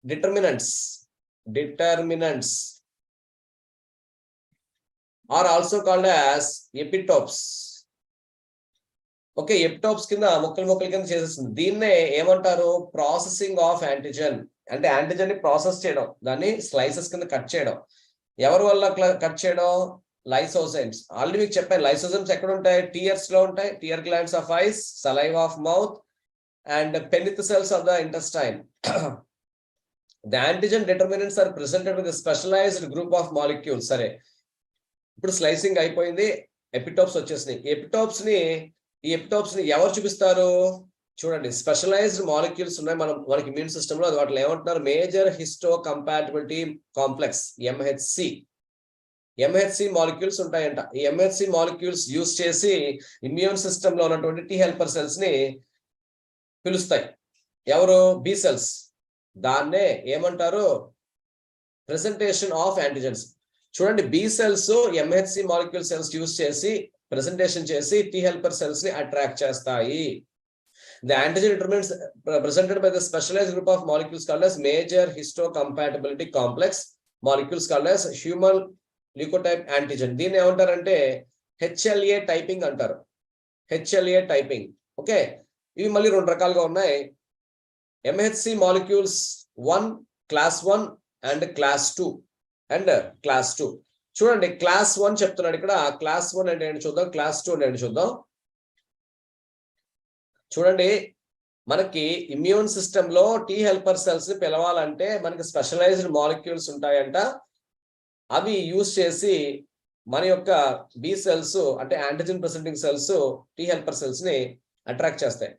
determinants are also called as epitopes. Okay, epitopes కింద ముక్కలు కింద చేసేస్తుంది. దీన్నే ఏమంటారు, ప్రాసెసింగ్ ఆఫ్ యాంటీజెన్. అంటే యాంటీజెన్ ని ప్రాసెస్ చేయడం, దాన్ని స్లైసెస్ కింద కట్ చేయడం. ఎవరి వల్ల కట్ చేయడం, లైసోజైమ్స్. ఆల్రెడీ మీకు చెప్పాను, లైసోజైమ్స్ ఎక్కడ ఉంటాయి, టీయర్స్ లో ఉంటాయి. Tear glands of ice, saliva of mouth and penith cells of the intestine. The antigen determinants are presented with a specialized group of molecules. సరే, ఇప్పుడు స్లైసింగ్ అయిపోయింది, ఎపిటోప్స్ వచ్చేసినాయి. ఈ ఎపిటోప్స్ ని ఎవరు చూపిస్తారు, చూడండి. స్పెషలైజ్డ్ మాలిక్యూల్స్ ఉన్నాయి మనకి ఇమ్యూన్ సిస్టమ్ లో. వాటిలో ఏమంటున్నారు, major histocompatibility complex, MHC. MHC molecules ఉంటాయంట. ఈ ఎంహెచ్సి మాలిక్యూల్స్ యూస్ చేసి ఇమ్యూన్ సిస్టమ్ లో ఉన్నటువంటి టీ హెల్పర్ సెల్స్ ని పిలుస్తాయి. ఎవరు? B cells. దాన్నే ఏమంటారు? Presentation of antigens. చూడండి, B cells MHC molecule cells use చేసి ప్రెసెంటేషన్ చేసి టీ హెల్పర్ సెల్స్ ని అట్రాక్ట్ చేస్తాయి. The antigen determines presented by the specialized group of molecules called as major histocompatibility complex molecules called as human leukotype antigen. దీన్ని ఏమంటారంటే HLA typing అంటారు. HLA typing. Okay, ఇవి మళ్ళీ రెండు రకాలుగా ఉన్నాయి. MHC molecules 1, class 1 and class 2 and class 2. చూడండి, class 1 చెప్తున్నాడు ఇక్కడ. క్లాస్ 1 అంటే ఏంటి చూద్దాం, క్లాస్ 2 అంటే ఏంటి చూద్దాం. చూడండి, మనకి ఇమ్యూన్ సిస్టమ్ లో టీ హెల్పర్ సెల్స్ ని పిలవాలంటే మనకి స్పెషలైజ్డ్ మాలిక్యూల్స్ ఉంటాయంట. అవి యూజ్ చేసి మన యొక్క బి సెల్స్ అంటే antigen presenting cells T helper cells ని అట్రాక్ట్ చేస్తాయి.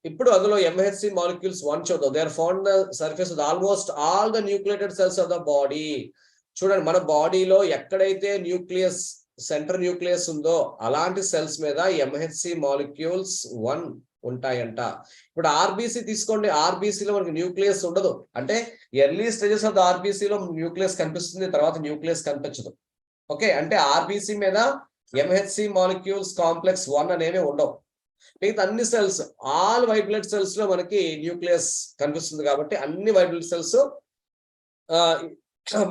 ఇప్పుడు అందులో ఎంహెచ్సి మాలిక్యూల్స్ 1 చూద్దాం. They are found the surface of almost all the nucleated cells of the body. చూడండి, మన బాడీలో ఎక్కడైతే న్యూక్లియస్, సెంటర్ న్యూక్లియస్ ఉందో అలాంటి సెల్స్ మీద ఎంహెచ్సి మాలిక్యూల్స్ 1 ఉంటాయంట. ఇప్పుడు ఆర్బీసీ తీసుకోండి. ఆర్బీసీలో మనకి న్యూక్లియస్ ఉండదు. అంటే ఎర్లీ స్టేజెస్ ఆఫ్ ద ఆర్బీసీలో న్యూక్లియస్ కనిపిస్తుంది, తర్వాత న్యూక్లియస్ కనిపించదు. ఓకే, అంటే ఆర్బీసీ మీద ఎంహెచ్సి మాలిక్యూల్స్ కాంప్లెక్స్ 1 అనేవి ఉండవు. మిగతా అన్ని cells, all white blood cells లో మనకి న్యూక్లియస్ కనిపిస్తుంది. కాబట్టి అన్ని వైట్ బ్లడ్ సెల్స్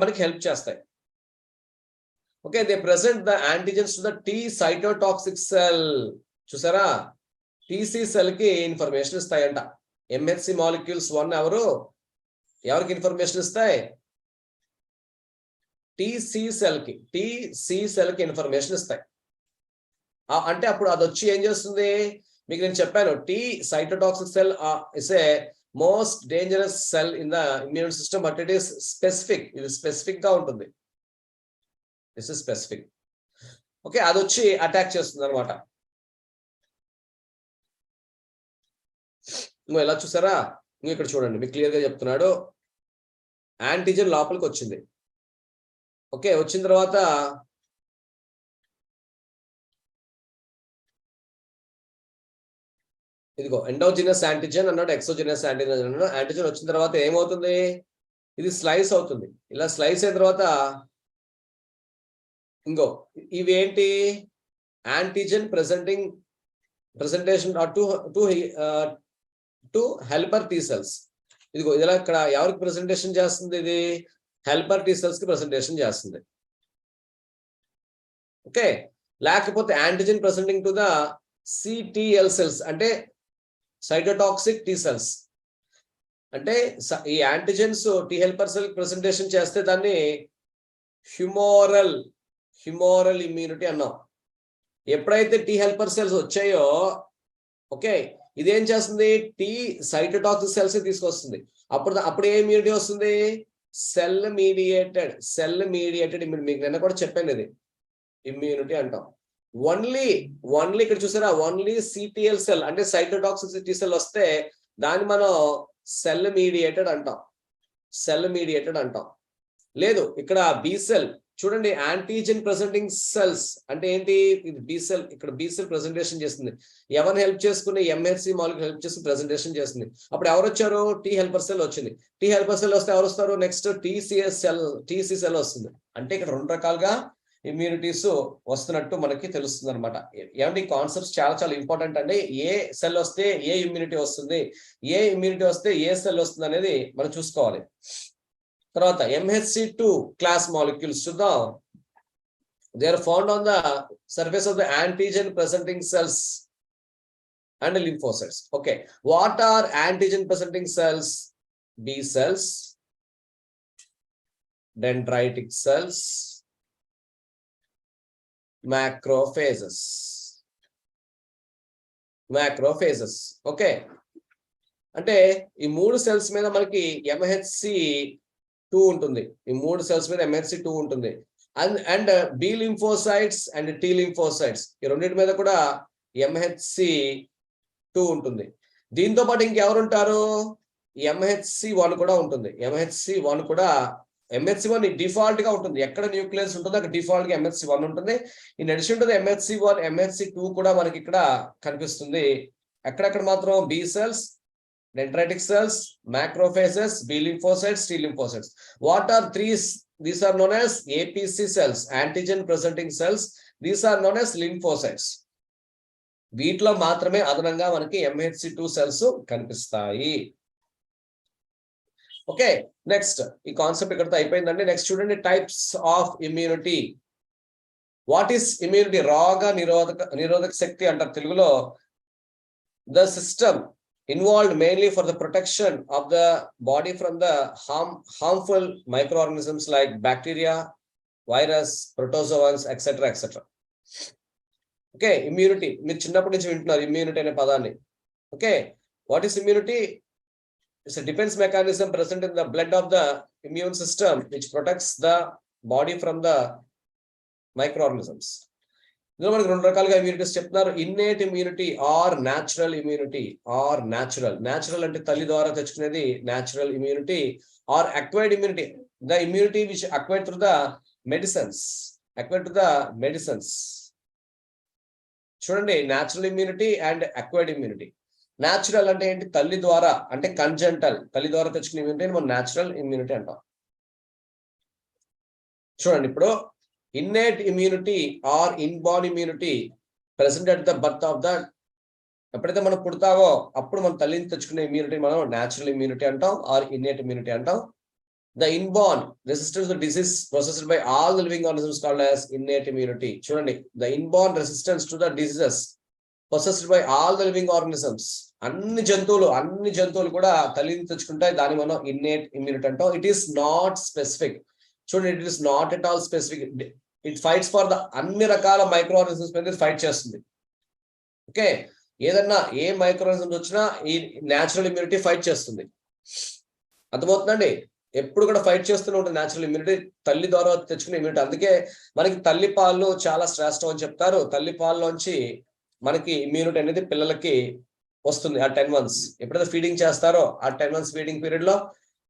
మనకి హెల్ప్ చేస్తాయి. Okay, they present the antigens to the T cytotoxic cell. చూసారా, టీసీ సెల్ కి ఇన్ఫర్మేషన్ ఇస్తాయంట. ఎంహెచ్సి మాలిక్యూల్స్ 1 ఎవరికి ఇన్ఫర్మేషన్ ఇస్తాయి? టీసీ సెల్ కి ఇన్ఫర్మేషన్ ఇస్తాయి. అంటే అప్పుడు అది వచ్చి ఏం చేస్తుంది? మీకు నేను చెప్పాను, T cytotoxic cell is a most dangerous cell in the immune system, but it is specific. ఇది స్పెసిఫిక్ గా ఉంటుంది. This is specific. ఓకే, అది వచ్చి అటాక్ చేస్తుంది అనమాట. నువ్వు ఎలా చూసారా? నువ్వు ఇక్కడ చూడండి, మీకు క్లియర్ గా చెప్తున్నాడు. యాంటీజెన్ లోపలికి వచ్చింది. ఓకే, వచ్చిన తర్వాత ఇదిగో ఎండోజినస్ యాంటీజెన్ అన్నాడు, ఎక్సోజినస్ యాంటీజెన్ అన్నాడు. యాంటీజెన్ వచ్చిన తర్వాత ఏమవుతుంది? ఇది స్లైస్ అవుతుంది. ఇలా స్లైస్ అయిన తర్వాత ఇంకో ఇవేంటి? Antigen presentation to helper T cells. ఇదిగో ఇలా ఇక్కడ ఎవరికి ప్రెసెంటేషన్ చేస్తుంది? ఇది హెల్పర్ టీ సెల్స్ కి ప్రెసెంటేషన్ చేస్తుంది. ఓకే, లేకపోతే antigen presenting to the CTL cells అంటే సైటోటాక్సిక్ టీ సెల్స్. అంటే ఈ antigens tea helper cell presentation చేస్తే దాన్ని హ్యూమోరల్ ఇమ్యూనిటీ అన్నాం. ఎప్పుడైతే టీ హెల్పర్ సెల్స్ వచ్చాయో, ఓకే, ఇదేం చేస్తుంది? టీ సైటోటాక్సిక్ సెల్స్ తీసుకొస్తుంది. అప్పుడు ఏ ఇమ్యూనిటీ వస్తుంది? Cell mediated immunity. మీకు నిన్న కూడా చెప్పాను, ఇది ఇమ్యూనిటీ అంటాం. ఓన్లీ ఇక్కడ చూసారా, ఓన్లీ సిటిఎల్ సెల్ అంటే సైటోటాక్సిక్ టీ సెల్ వస్తే దాన్ని మనం సెల్ మీడియేటెడ్ అంటాం. లేదు, ఇక్కడ బి సెల్ చూడండి, యాంటీజెన్ ప్రెసెంటింగ్ సెల్స్ అంటే ఏంటి? ఇది బి సెల్. ఇక్కడ బి సెల్ ప్రెసెంటేషన్ చేస్తుంది. ఎవరిని హెల్ప్ చేసుకుని? ఎంహెచ్సి మాలిక్యూల్ హెల్ప్ చేసి ప్రెసెంటేషన్ చేస్తుంది. అప్పుడు ఎవరు వచ్చారు? టీ హెల్పర్ సెల్ వచ్చింది. టీ హెల్పర్ సెల్ వస్తే ఎవరు వస్తారు? నెక్స్ట్ టీసీ సెల్ వస్తుంది. అంటే ఇక్కడ 2 రకాలుగా ఇమ్యూనిటీస్ వస్తున్నట్టు మనకి తెలుస్తుంది అనమాట. ఏమంటే ఈ కాన్సెప్ట్స్ చాలా ఇంపార్టెంట్ అండి. ఏ సెల్ వస్తే ఏ ఇమ్యూనిటీ వస్తుంది, ఏ ఇమ్యూనిటీ వస్తే ఏ సెల్ వస్తుంది అనేది మనం చూసుకోవాలి. తర్వాత MHC2 క్లాస్ మాలిక్యూల్స్ చూద్దాం. They are found on the surface of the antigen presenting cells and lymphocytes. Okay, what are antigen presenting cells? B cells, dendritic cells, macrophages. Okay, అంటే ఈ 3 సెల్స్ మీద మనకి MHC2 ఉంటుంది. ఈ 3 సెల్స్ మీద MHC2 ఉంటుంది. And B lymphocytes and T lymphocytes ఈ రెండింటి మీద కూడా MHC2 ఉంటుంది. దీంతో పాటు ఇంకెవరు ఉంటారు? MHC1 కూడా ఉంటుంది. MHC1 కూడా MHC1 డిఫాల్ట్ గా ఉంటుంది. ఎక్కడ న్యూక్లియస్ ఉంటుందో అక్కడ డిఫాల్ట్ గా MHC1 ఉంటుంది. In addition to the MHC1, MHC2 కూడా మనకి ఇక్కడ కనిపిస్తుంది. ఎక్కడెక్కడ మాత్రం B cells, dendritic cells, macrophages, B lymphocytes, T lymphocytes. What are these are known as APC cells, antigen presenting cells. These are known as lymphocytes. వీటిలో మాత్రమే అదనంగా మనకి MHC2 సెల్స్ కనిపిస్తాయి. ఓకే, నెక్స్ట్ ఈ కాన్సెప్ట్ ఇక్కడతో అయిపోయిందండి. నెక్స్ట్ చూడండి, types of immunity. What is immunity? రోగ నిరోధక శక్తి అంటారు తెలుగులో. The system involved mainly for the protection of the body from the harmful microorganisms like bacteria, virus, protozoans, etc. etc. Okay, immunity. మీరు చిన్నప్పటి నుంచి వింటున్నారు immunity అనే పదాన్ని. Okay, what is immunity? It's a defense mechanism present in the blood of the immune system which protects the body from the microorganisms. ఇందులో మనకి రెండు రకాలుగా ఇమ్యూనిటీస్ చెప్తున్నారు. Innate immunity or natural immunity. Or natural అంటే తల్లి ద్వారా తెచ్చుకునేది natural immunity. Or acquired immunity, the immunity which acquired through the medicines. చూడండి, natural immunity and acquired immunity. Natural అంటే ఏంటి? తల్లి ద్వారా, అంటే కంజెంటల్, తల్లి ద్వారా తెచ్చుకునే ఇమ్యూనిటీ మనం న్యాచురల్ ఇమ్యూనిటీ అంటాం. చూడండి, ఇప్పుడు innate immunity or inborn immunity present at the birth of the, ఎప్పుడైతే మనం పుడతావో అప్పుడు మన తల్లిని తెచ్చుకునే ఇమ్యూనిటీ మనం న్యాచురల్ ఇమ్యూనిటీ అంటాం ఆర్ ఇన్నేట్ ఇమ్యూనిటీ అంటాం. The inborn resistance to disease processed by all the living organisms called as innate immunity. చూడండి, the inborn resistance to the diseases processed by all the living organisms. అన్ని జంతువులు కూడా తల్లిని తెచ్చుకుంటాయి, దాన్ని మనం ఇన్నేట్ ఇమ్యూనిటీ అంటాం. It is not specific. చూడండి, it is not at all specific. It fights for the అన్ని రకాల మైక్రో ఆర్గానిజమ్స్ మీద ఫైట్ చేస్తుంది. ఓకే, ఏదన్నా ఏ మైక్రో ఆర్గానిజమ్స్ వచ్చినా ఈ న్యాచురల్ ఇమ్యూనిటీ ఫైట్ చేస్తుంది. అర్థమవుతుందండి? ఎప్పుడు కూడా ఫైట్ చేస్తూనే ఉంటుంది న్యాచురల్ ఇమ్యూనిటీ, తల్లి ద్వారా తెచ్చుకునే ఇమ్యూనిటీ. అందుకే మనకి తల్లి పాలు చాలా శ్రేష్టం అని చెప్తారు. తల్లి పాల్లోంచి మనకి ఇమ్యూనిటీ అనేది పిల్లలకి వస్తుంది ఆ 10 months. ఎప్పుడైతే ఫీడింగ్ చేస్తారో ఆ 10 months ఫీడింగ్ పీరియడ్ లో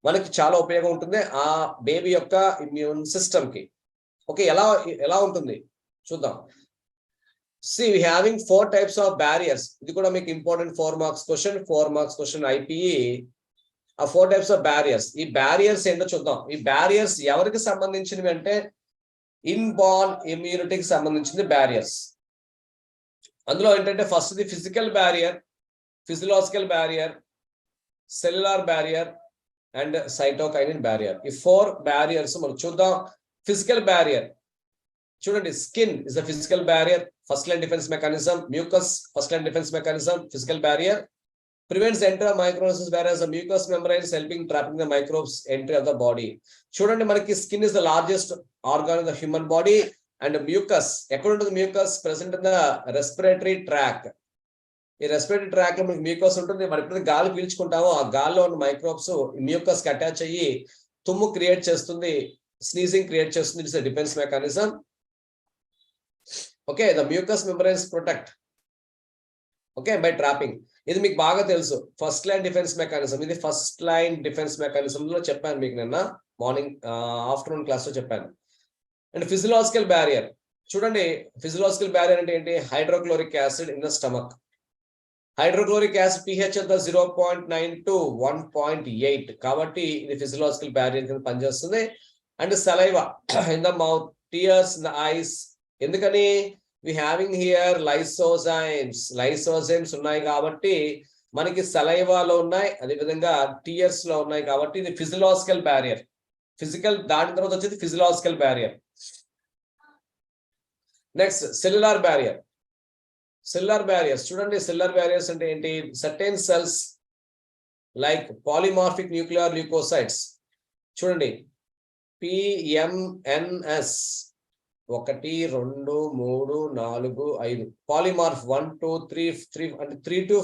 మనకి చాలా ఉపయోగం ఉంటుంది ఆ బేబీ యొక్క ఇమ్యూన్ సిస్టమ్ కి. ఓకే, ఎలా ఉంటుంది చూద్దాం. See, we having 4 types of barriers. ఇది కూడా మీకు ఇంపార్టెంట్ 4 marks క్వశ్చన్ IPE. ఆ 4 types of barriers. ఈ బ్యారియర్స్ ఏంటో చూద్దాం. ఈ బ్యారియర్స్ ఎవరికి సంబంధించినవి అంటే ఇన్బార్న్ ఇమ్యూనిటీకి సంబంధించింది బ్యారియర్స్. అందులో ఏంటంటే first the physical barrier, physiological barrier, cellular barrier and cytokinin barrier. ఈ 4 బ్యారియర్స్ మనం చూద్దాం. ఫిజికల్ బ్యారియర్ చూడండి, skin is the physical barrier, first line defence mechanism. Mucus first line defence mechanism, physical barrier. Prevents enter microbes barriers, mucus membranes helping trapping the microbes entry of the body. చూడండి, మనకి skin is the largest organ in the human body. And mucus ఎక్కడ ఉంటుంది? Mucus present in the respiratory tract. ఈ respiratory tract లో మనకి mucus ఉంటుంది. మరి ఎప్పుడైతే గాలి పీల్చుకుంటామో ఆ గాలిలో ఉన్న మైక్రోబ్స్ మ్యూకస్ కి అటాచ్ అయ్యి తుమ్ము క్రియేట్ చేస్తుంది, స్నీజింగ్ క్రియేట్ చేస్తుంది. It's a defence mechanism. Okay, the mucus మెంబ్రైన్స్ protect okay by trapping. ఇది మీకు బాగా తెలుసు, ఫస్ట్ లైన్ డిఫెన్స్ మెకానిజం. ఇది ఫస్ట్ లైన్ డిఫెన్స్ మెకానిజం లో చెప్పాను మీకు నిన్న మార్నింగ్ ఆఫ్టర్నూన్ క్లాస్ లో చెప్పాను. అండ్ ఫిజియలాజికల్ బ్యారియర్ చూడండి, ఫిజియలాజికల్ బ్యారియర్ అంటే ఏంటి? Hydrochloric acid in the stomach. Hydrochloric acid pH ఎంత? 0.9 to 1.8. కాబట్టి ఇది ఫిజియలాజికల్ బ్యారియర్ కింద పనిచేస్తుంది. And saliva in the mouth, tears in the eyes. ఎందుకని? వి హ్యావింగ్ హియర్ లైసోజైమ్స్ ఉన్నాయి కాబట్టి మనకి సలైవాలో ఉన్నాయి, అదేవిధంగా టీయర్స్ లో ఉన్నాయి కాబట్టి ఇది ఫిజియలాజికల్ బ్యారియర్. ఫిజికల్ దాని తర్వాత వచ్చేది physiological barrier. Next cellular barrier. Cellular barriers చూడండి, సెల్యులార్ బ్యారియర్స్ అంటే ఏంటి? Certain cells like polymorphic nuclear leukocytes. చూడండి, PMNS 1 2 3 4 5 పాలిమార్ఫ్ 1 2 3 అంటే 3 to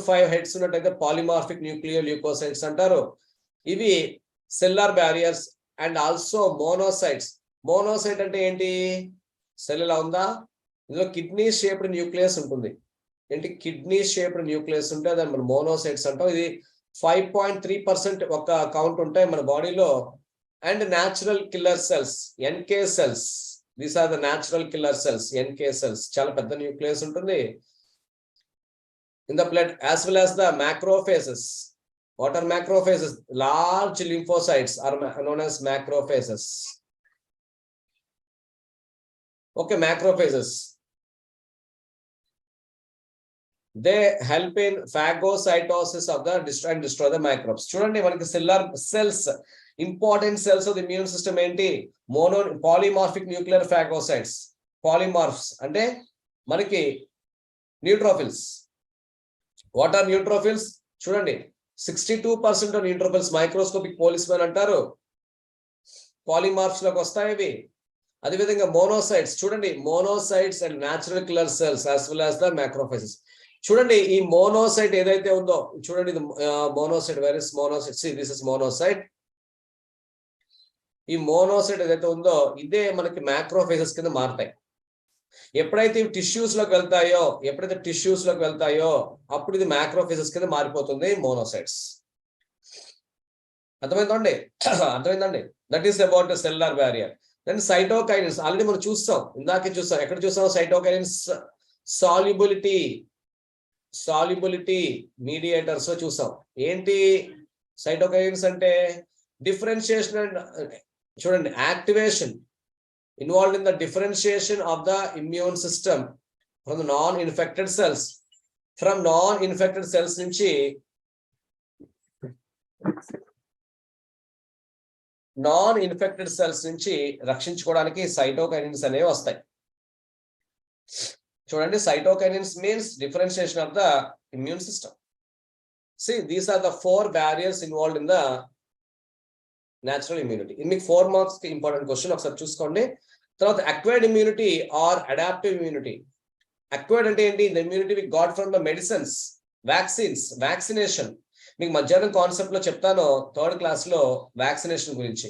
5 హెడ్స్ ఉన్నట్టయితే పాలిమార్ఫిక్ న్యూక్లియర్ ల్యూకోసైట్స్ అంటారు. ఇవి cellular barriers. And also monocytes. Monocyte అంటే ఏంటి? సెల్ ఇలా ఉందా, ఇందులో కిడ్నీ షేప్డ్ న్యూక్లియస్ ఉంటుంది. ఏంటి? కిడ్నీ షేప్డ్ న్యూక్లియస్ ఉంటే దాన్ని మనం మోనోసైట్స్ అంటాం. ఇది 5.3% ఒక కౌంట్ ఉంటాయి మన బాడీలో. And natural killer cells, NK cells, these are the natural killer cells, NK cells. చాలా పెద్ద న్యూక్లియస్ ఉంటుంది in the blood, as well as the macrophages. What are macrophages? Large lymphocytes are known as macrophages. Okay, macrophages. They help in phagocytosis of the destroy the microbes. Chudandi manaki cellular cells, important cells of the immune system enti polymorphic nuclear phagocytes. Polymorphs ante manaki neutrophils. What are neutrophils? చూడండి 62% of neutrophils microscopic పోలిస్మెన్ అంటారు. పాలిమార్ఫ్స్ లోకి వస్తాయి ఇవి. అదేవిధంగా monocytes, చూడండి monocytes and natural killer cells as well as the macrophages. చూడండి ఈ monocyte ఏదైతే ఉందో, చూడండి ఇది monocyte. Where is monocyte? See this is monocyte. ఈ మోనోసైట్ ఏదైతే ఉందో ఇదే మనకి మ్యాక్రోఫేజెస్ కింద మారుతాయి. ఎప్పుడైతే టిష్యూస్ లోకి వెళ్తాయో అప్పుడు ఇది మ్యాక్రోఫేజెస్ కింద మారిపోతుంది, మోనోసైట్స్. అర్థమైందండి? That is about the cellular barrier. Then cytokinins already మనం ఇందాకే చూస్తాం. ఎక్కడ చూస్తాం? సైటోకైనిన్స్ సాల్యుబిలిటీ మీడియేటర్స్ లో చూసాం. ఏంటి సైటోకైనిన్స్ అంటే? డిఫరెన్షియేషన్ అండ్ చూడండి activation, involved in the differentiation of the immune system from the non-infected cells. From non-infected cells నుంచి రక్షించుకోవడానికి సైటోకైనిన్స్ అనేవి వస్తాయి. చూడండి, cytokinins means differentiation of the immune system. See, these are the 4 barriers involved in the natural immunity. ఇది మీకు 4 marks కి important question, ఒకసారి చూసుకోండి. తర్వాత acquired immunity or adaptive immunity. Acquired అంటే ఏంటి? The immunity we got from the medicines, vaccines, vaccination. మీకు మధ్యాహ్నం కాన్సెప్ట్ లో చెప్తాను, 3rd క్లాస్ లో వ్యాక్సినేషన్ గురించి.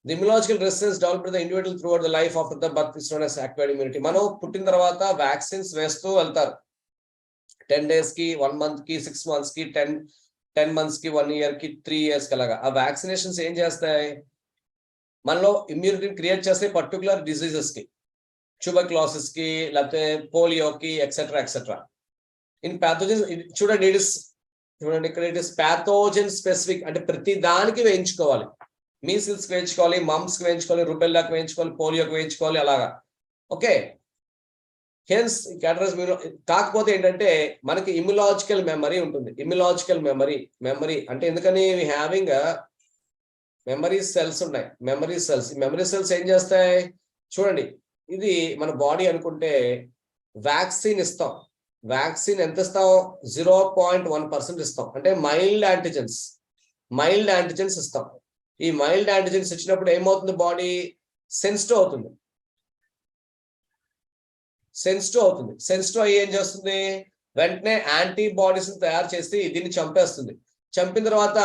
The immunological resistance developed the individual through out the life after the birth is known as acquired immunity. మనం పుట్టిన తర్వాత vaccines వేస్తూ వెళ్తారు. 10 days కి, 1 month కి, 6 months కి, 10 months కి, 1 year కి, 3 years కి అలాగా. ఆ వ్యాక్సినేషన్స్ ఏం చేస్తాయి? మనలో ఇమ్యూనిటీని క్రియేట్ చేస్తాయి పర్టికులర్ డిసీజెస్ కి, ట్యూబర్క్లోసిస్ కి, లేకపోతే పోలియోకి, ఎక్సెట్రా. ఇన్ ప్యాథోజన్స్ చూడండి, ఇక్కడ ఇట్ ఇస్ ప్యాథోజన్ స్పెసిఫిక్. అంటే ప్రతి దానికి వేయించుకోవాలి. మీసిల్స్ కి వేయించుకోవాలి, మమ్స్ కి వేయించుకోవాలి, రుబెల్లాకి వేయించుకోవాలి, పోలియోకి వేయించుకోవాలి, అలాగా. ఓకే, హెన్స్ కాకపోతే ఏంటంటే మనకి ఇమ్యులాజికల్ మెమరీ ఉంటుంది. ఇమ్యులాజికల్ మెమరీ అంటే ఎందుకని? వి హ్యావింగ్ మెమరీ సెల్స్ ఉన్నాయి. మెమరీ సెల్స్ ఏం చేస్తాయి? చూడండి, ఇది మన బాడీ అనుకుంటే వ్యాక్సిన్ ఇస్తాం. వ్యాక్సిన్ ఎంత ఇస్తాం? 0.1% ఇస్తాం. అంటే మైల్డ్ యాంటిజెన్స్ ఇస్తాం. ఈ మైల్డ్ యాంటిజెన్స్ ఇచ్చినప్పుడు ఏమవుతుంది? బాడీ సెన్సిటివ్ అవుతుంది. సెన్సిటివ్ అయ్యి ఏం చేస్తుంది? వెంటనే యాంటీబాడీస్ తయారు చేసి దీన్ని చంపేస్తుంది. చంపిన తర్వాత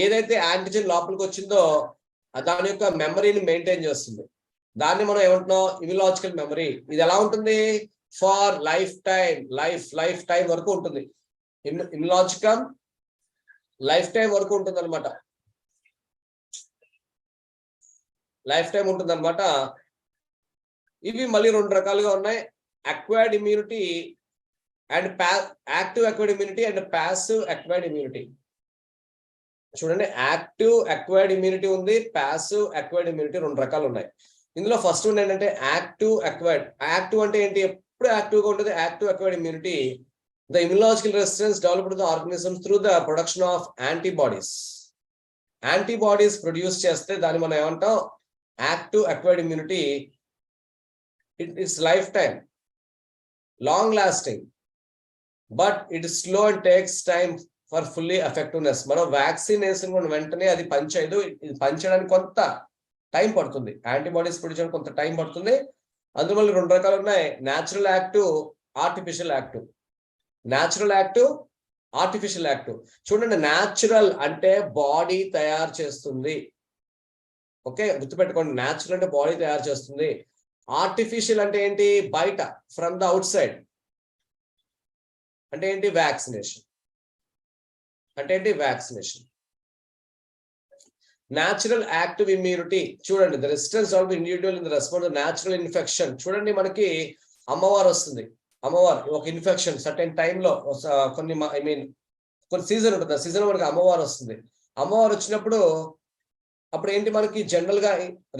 ఏదైతే యాంటిజెన్ లోపలికి వచ్చిందో దాని యొక్క మెమరీని మెయింటైన్ చేస్తుంది. దాన్ని మనం ఏమంటున్నాం? ఇమ్యులాజికల్ మెమరీ. ఇది ఎలా ఉంటుంది? ఫార్ లైఫ్ టైం వరకు ఉంటుంది. ఇమ్యులాజికల్ లైఫ్ టైం వరకు ఉంటుంది అనమాట. ఇవి మళ్ళీ 2 రకాలుగా ఉన్నాయి. Acquired immunity and active acquired immunity and passive acquired immunity. చూడండి, యాక్టివ్ అక్వైర్డ్ ఇమ్యూనిటీ ఉంది, ప్యాసివ్ అక్వైర్డ్ ఇమ్యూనిటీ, 2 రకాలు ఉన్నాయి. ఇందులో ఫస్ట్ వన్ ఏంటంటే యాక్టివ్ అక్వైర్డ్. యాక్టివ్ అంటే ఏంటి? ఎప్పుడు యాక్టివ్ గా ఉంటుంది. Active acquired immunity, the immunological resistance developed the organism through the production of antibodies produce చేస్తే దాన్ని మనం ఏమంటాం? Active acquired immunity. It's life time, long lasting, but it is slow and takes time for fully effectiveness. మనం vaccine వేసిన వెంటనే అది పనిచేయదు. ఇది పనిచేయడానికి కొంత టైం పడుతుంది. యాంటీబాడీస్ ప్రొడ్యూస్ చేయడానికి కొంత టైం పడుతుంది. అందువల్ల 2 రకాలు ఉన్నాయి, natural active, artificial active. Artificial active. చూడండి, న్యాచురల్ అంటే బాడీ తయారు చేస్తుంది. ఓకే, గుర్తుపెట్టుకోండి, న్యాచురల్ అంటే బాడీ తయారు చేస్తుంది. ఆర్టిఫిషియల్ అంటే ఏంటి? బయట, ఫ్రమ్ ద అవుట్ సైడ్. అంటే ఏంటి? వ్యాక్సినేషన్. అంటే ఏంటి? వ్యాక్సినేషన్. న్యాచురల్ యాక్టివ్ ఇమ్యూనిటీ చూడండి, the resistance of individual in the response natural infection. చూడండి, మనకి అమ్మవారు వస్తుంది, అమ్మవారు ఒక ఇన్ఫెక్షన్ సర్టెన్ టైంలో కొన్ని కొన్ని సీజన్ ఉంటుంది, ఆ సీజన్ మనకి అమ్మవారు వస్తుంది. అమ్మవారు వచ్చినప్పుడు అప్పుడు ఏంటి, మనకి జనరల్ గా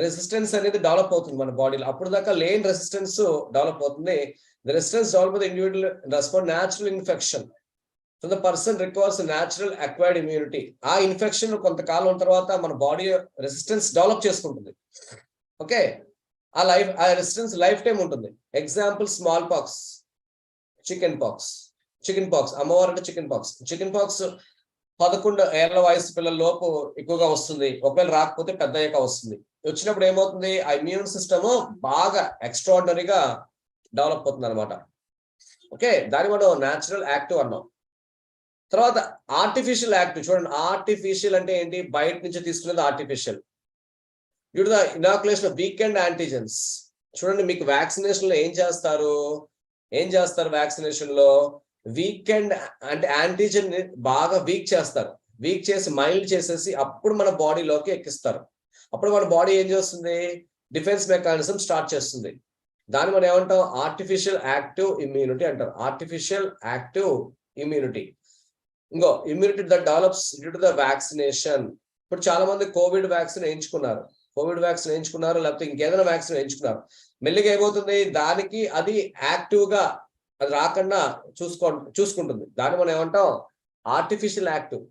రెసిస్టెన్స్ అనేది డెవలప్ అవుతుంది మన బాడీలో. అప్పుడు దాకా లేని రెసిస్టెన్స్ డెవలప్ అవుతుంది. The resistance develop the individual respond natural infection. So the person requires natural acquired immunity. ఆ ఇన్ఫెక్షన్ కొంతకాలం తర్వాత మన బాడీ రెసిస్టెన్స్ డెవలప్ చేసుకుంటుంది. ఓకే, ఆ రెసిస్టెన్స్ లైఫ్ టైం ఉంటుంది. Example small pox, chicken pox. అమ్మవారు అంటే చికెన్ పాక్స్ 11 ఏళ్ల వయసు పిల్లల లోపు ఎక్కువగా వస్తుంది. ఒకవేళ రాకపోతే పెద్ద అయ్యాక వస్తుంది. వచ్చినప్పుడు ఏమవుతుంది, ఆ ఇమ్యూన్ సిస్టమ్ బాగా ఎక్స్ట్రాడినరీగా డెవలప్ అవుతుంది అనమాట. ఓకే, దాని మనం న్యాచురల్ యాక్టివ్ అన్నాం. తర్వాత ఆర్టిఫిషియల్ యాక్టివ్. చూడండి, ఆర్టిఫిషియల్ అంటే ఏంటి? బయట నుంచి తీసుకునేది artificial. Due to the inoculation of weekend antigens. చూడండి, మీకు వ్యాక్సినేషన్ లో ఏం చేస్తారు వ్యాక్సినేషన్ లో వీకెండ్ అంటే యాంటీజెన్ బాగా వీక్ చేస్తారు. వీక్ చేసి మైల్డ్ చేసేసి అప్పుడు మన బాడీలోకి ఎక్కిస్తారు. అప్పుడు మన బాడీ ఏం చేస్తుంది? డిఫెన్స్ మెకానిజం స్టార్ట్ చేస్తుంది. దాన్ని మనం ఏమంటాం? ఆర్టిఫిషియల్ యాక్టివ్ ఇమ్యూనిటీ అంటారు. Artificial active immunity. ఇంకో immunity that develops due to the vaccination. ఇప్పుడు చాలా మంది కోవిడ్ వ్యాక్సిన్ వేయించుకున్నారు, లేకపోతే ఇంకేదైనా వ్యాక్సిన్ వేయించుకున్నారు. మెల్లిగా ఏమవుతుంది, దానికి అది యాక్టివ్ గా అది రాకుండా చూసుకుంటుంది. దాన్ని మనం ఏమంటాం? Artificial active.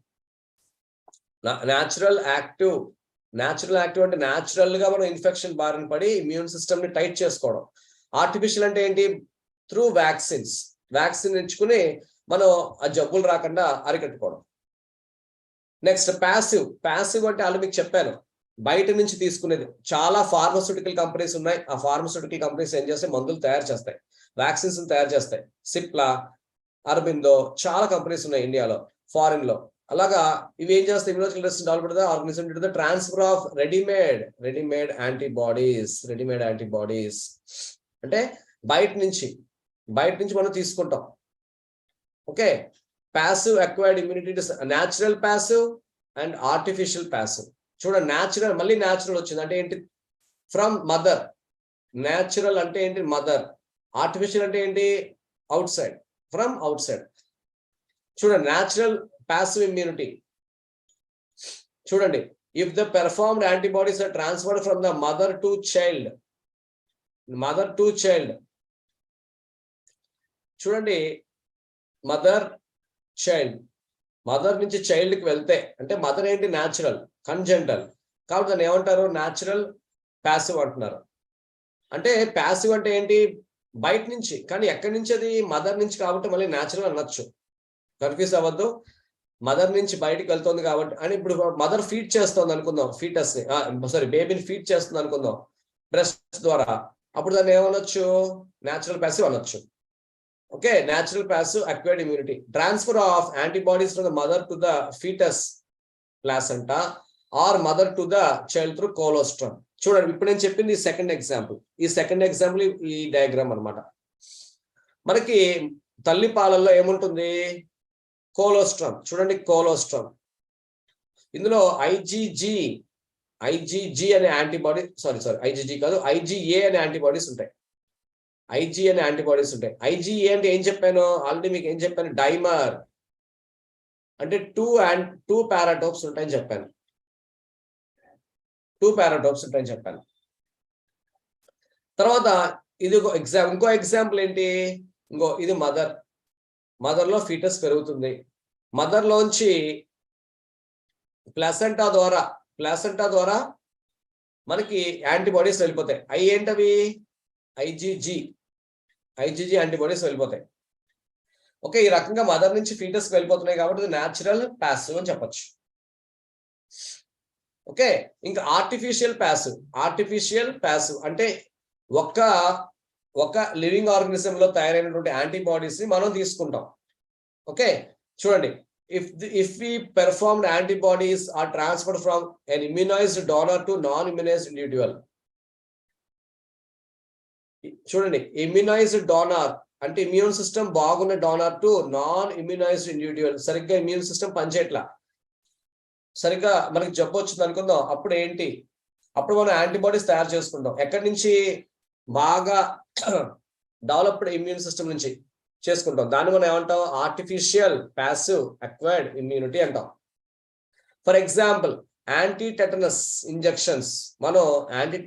న్యాచురల్ యాక్టివ్ అంటే న్యాచురల్ గా మనం ఇన్ఫెక్షన్ బారిన పడి ఇమ్యూన్ సిస్టమ్ ని టైట్ చేసుకోవడం. ఆర్టిఫిషియల్ అంటే ఏంటి? త్రూ వ్యాక్సిన్ ఇచ్చుకుని మనం ఆ జబ్బులు రాకుండా అరికట్టుకోవడం. నెక్స్ట్ ప్యాసివ్ అంటే వాళ్ళు మీకు చెప్పాను, బయట నుంచి తీసుకునేది. చాలా ఫార్మస్యూటికల్ కంపెనీస్ ఉన్నాయి. ఆ ఫార్మస్యూటికల్ కంపెనీస్ ఏం చేస్తాయి? మందులు తయారు చేస్తాయి, వ్యాక్సిన్స్ తయారు చేస్తాయి. సిప్లా, అరబిందో, చాలా కంపెనీస్ ఉన్నాయి ఇండియాలో, ఫారిన్ లో. అలాగా ఇవి ఏం చేస్తాయి? Immunological resistance develop organism to the transfer of readymade antibodies. అంటే బయట నుంచి మనం తీసుకుంటాం. Okay, passive acquired immunity, natural passive and artificial passive. చూడండి, న్యాచురల్, మళ్ళీ న్యాచురల్ వచ్చింది అంటే ఏంటి? From mother. న్యాచురల్ అంటే ఏంటి? మదర్. ఆర్టిఫిషియల్ అంటే ఏంటి? Outside, from outside. చూడండి, న్యాచురల్ ప్యాసివ్ ఇమ్యూనిటీ. చూడండి, if the performed antibodies are transferred from the mother to child. చూడండి, మదర్ నుంచి చైల్డ్ కి వెళ్తే అంటే మదర్ ఏంటి? Natural, congenital. కాబట్టి దాన్ని ఏమంటారు? న్యాచురల్ ప్యాసివ్ అంటున్నారు. అంటే ప్యాసివ్ అంటే ఏంటి? బయట నుంచి, కానీ ఎక్కడి నుంచి? అది మదర్ నుంచి కాబట్టి మళ్ళీ న్యాచురల్ అనొచ్చు. కన్ఫ్యూజ్ అవ్వద్దు. మదర్ నుంచి బయటకు వెళ్తుంది కాబట్టి. అని ఇప్పుడు మదర్ ఫీడ్ చేస్తుంది అనుకుందాం, బేబీని ఫీడ్ చేస్తుంది అనుకుందాం బ్రెస్ట్ ద్వారా. అప్పుడు దాన్ని ఏమనొచ్చు? న్యాచురల్ ప్యాసివ్ అనొచ్చు. Okay, natural passive acquired immunity. Transfer of antibodies from the mother to the foetus placenta or mother to the child through colostrum. చూడండి, ఇప్పుడు నేను చెప్పింది సెకండ్ ఎగ్జాంపుల్. ఈ డయాగ్రామ్ అన్నమాట. మనకి తల్లి పాలల్లో ఏముంటుంది? కోలోస్ట్రమ్. చూడండి, కోలోస్ట్రమ్. ఇందులో ఐజీజీ అనే యాంటీబాడీ, ఐజీజీ కాదు, ఐజీఏ అనే యాంటీబాడీస్ ఉంటాయి. ఐజీఏ అంటే ఏం చెప్పాను ఆల్రెడీ? మీకు ఏం చెప్పాను? డైమర్ అంటే టూ పారాటోప్స్ ఉంటాయని చెప్పాను. తర్వాత ఇది ఇంకో ఎగ్జాంపుల్ ఏంటి? ఇది మదర్ లో ఫీటస్ పెరుగుతుంది. మదర్ లోంచి ప్లాసెంటా ద్వారా మనకి యాంటీబాడీస్ వెళ్ళిపోతాయి. అవి ఏంటవి? ఐజీజీ యాంటీబాడీస్ వెళ్ళిపోతాయి. ఓకే, ఈ రకంగా మదర్ నుంచి ఫీటస్ వెళ్ళిపోతున్నాయి కాబట్టి న్యాచురల్ ప్యాసివ్ అని చెప్పొచ్చు. ఓకే, ఇంకా ఆర్టిఫిషియల్ ప్యాసివ్ అంటే ఒక లివింగ్ ఆర్గనిజం లో తయారైనటువంటి యాంటీబాడీస్ ని మనం తీసుకుంటాం. ఓకే, చూడండి, if we performed antibodies are transferred from an immunized donor to non-immunized individual. చూడండి, ఇమ్యునైజ్డ్ డోనార్ అంటే ఇమ్యూన్ సిస్టమ్ బాగున్న డోనర్ టు నాన్ ఇమ్యూనైజ్డ్ ఇండివిజువల్. సరిగ్గా ఇమ్యూన్ సిస్టమ్ పనిచేయట్లా, సరిగ్గా మనకి జబ్బు వచ్చింది అనుకుందాం, అప్పుడు ఏంటి, అప్పుడు మనం యాంటీబాడీస్ తయారు చేసుకుంటాం. ఎక్కడి నుంచి? బాగా డెవలప్డ్ ఇమ్యూన్ సిస్టమ్ నుంచి చేసుకుంటాం. దాన్ని మనం ఏమంటాం? ఆర్టిఫిషియల్ ప్యాసివ్ అక్వైర్డ్ ఇమ్యూనిటీ అంటాం. For example anti tetanus injections. మనం యాంటీ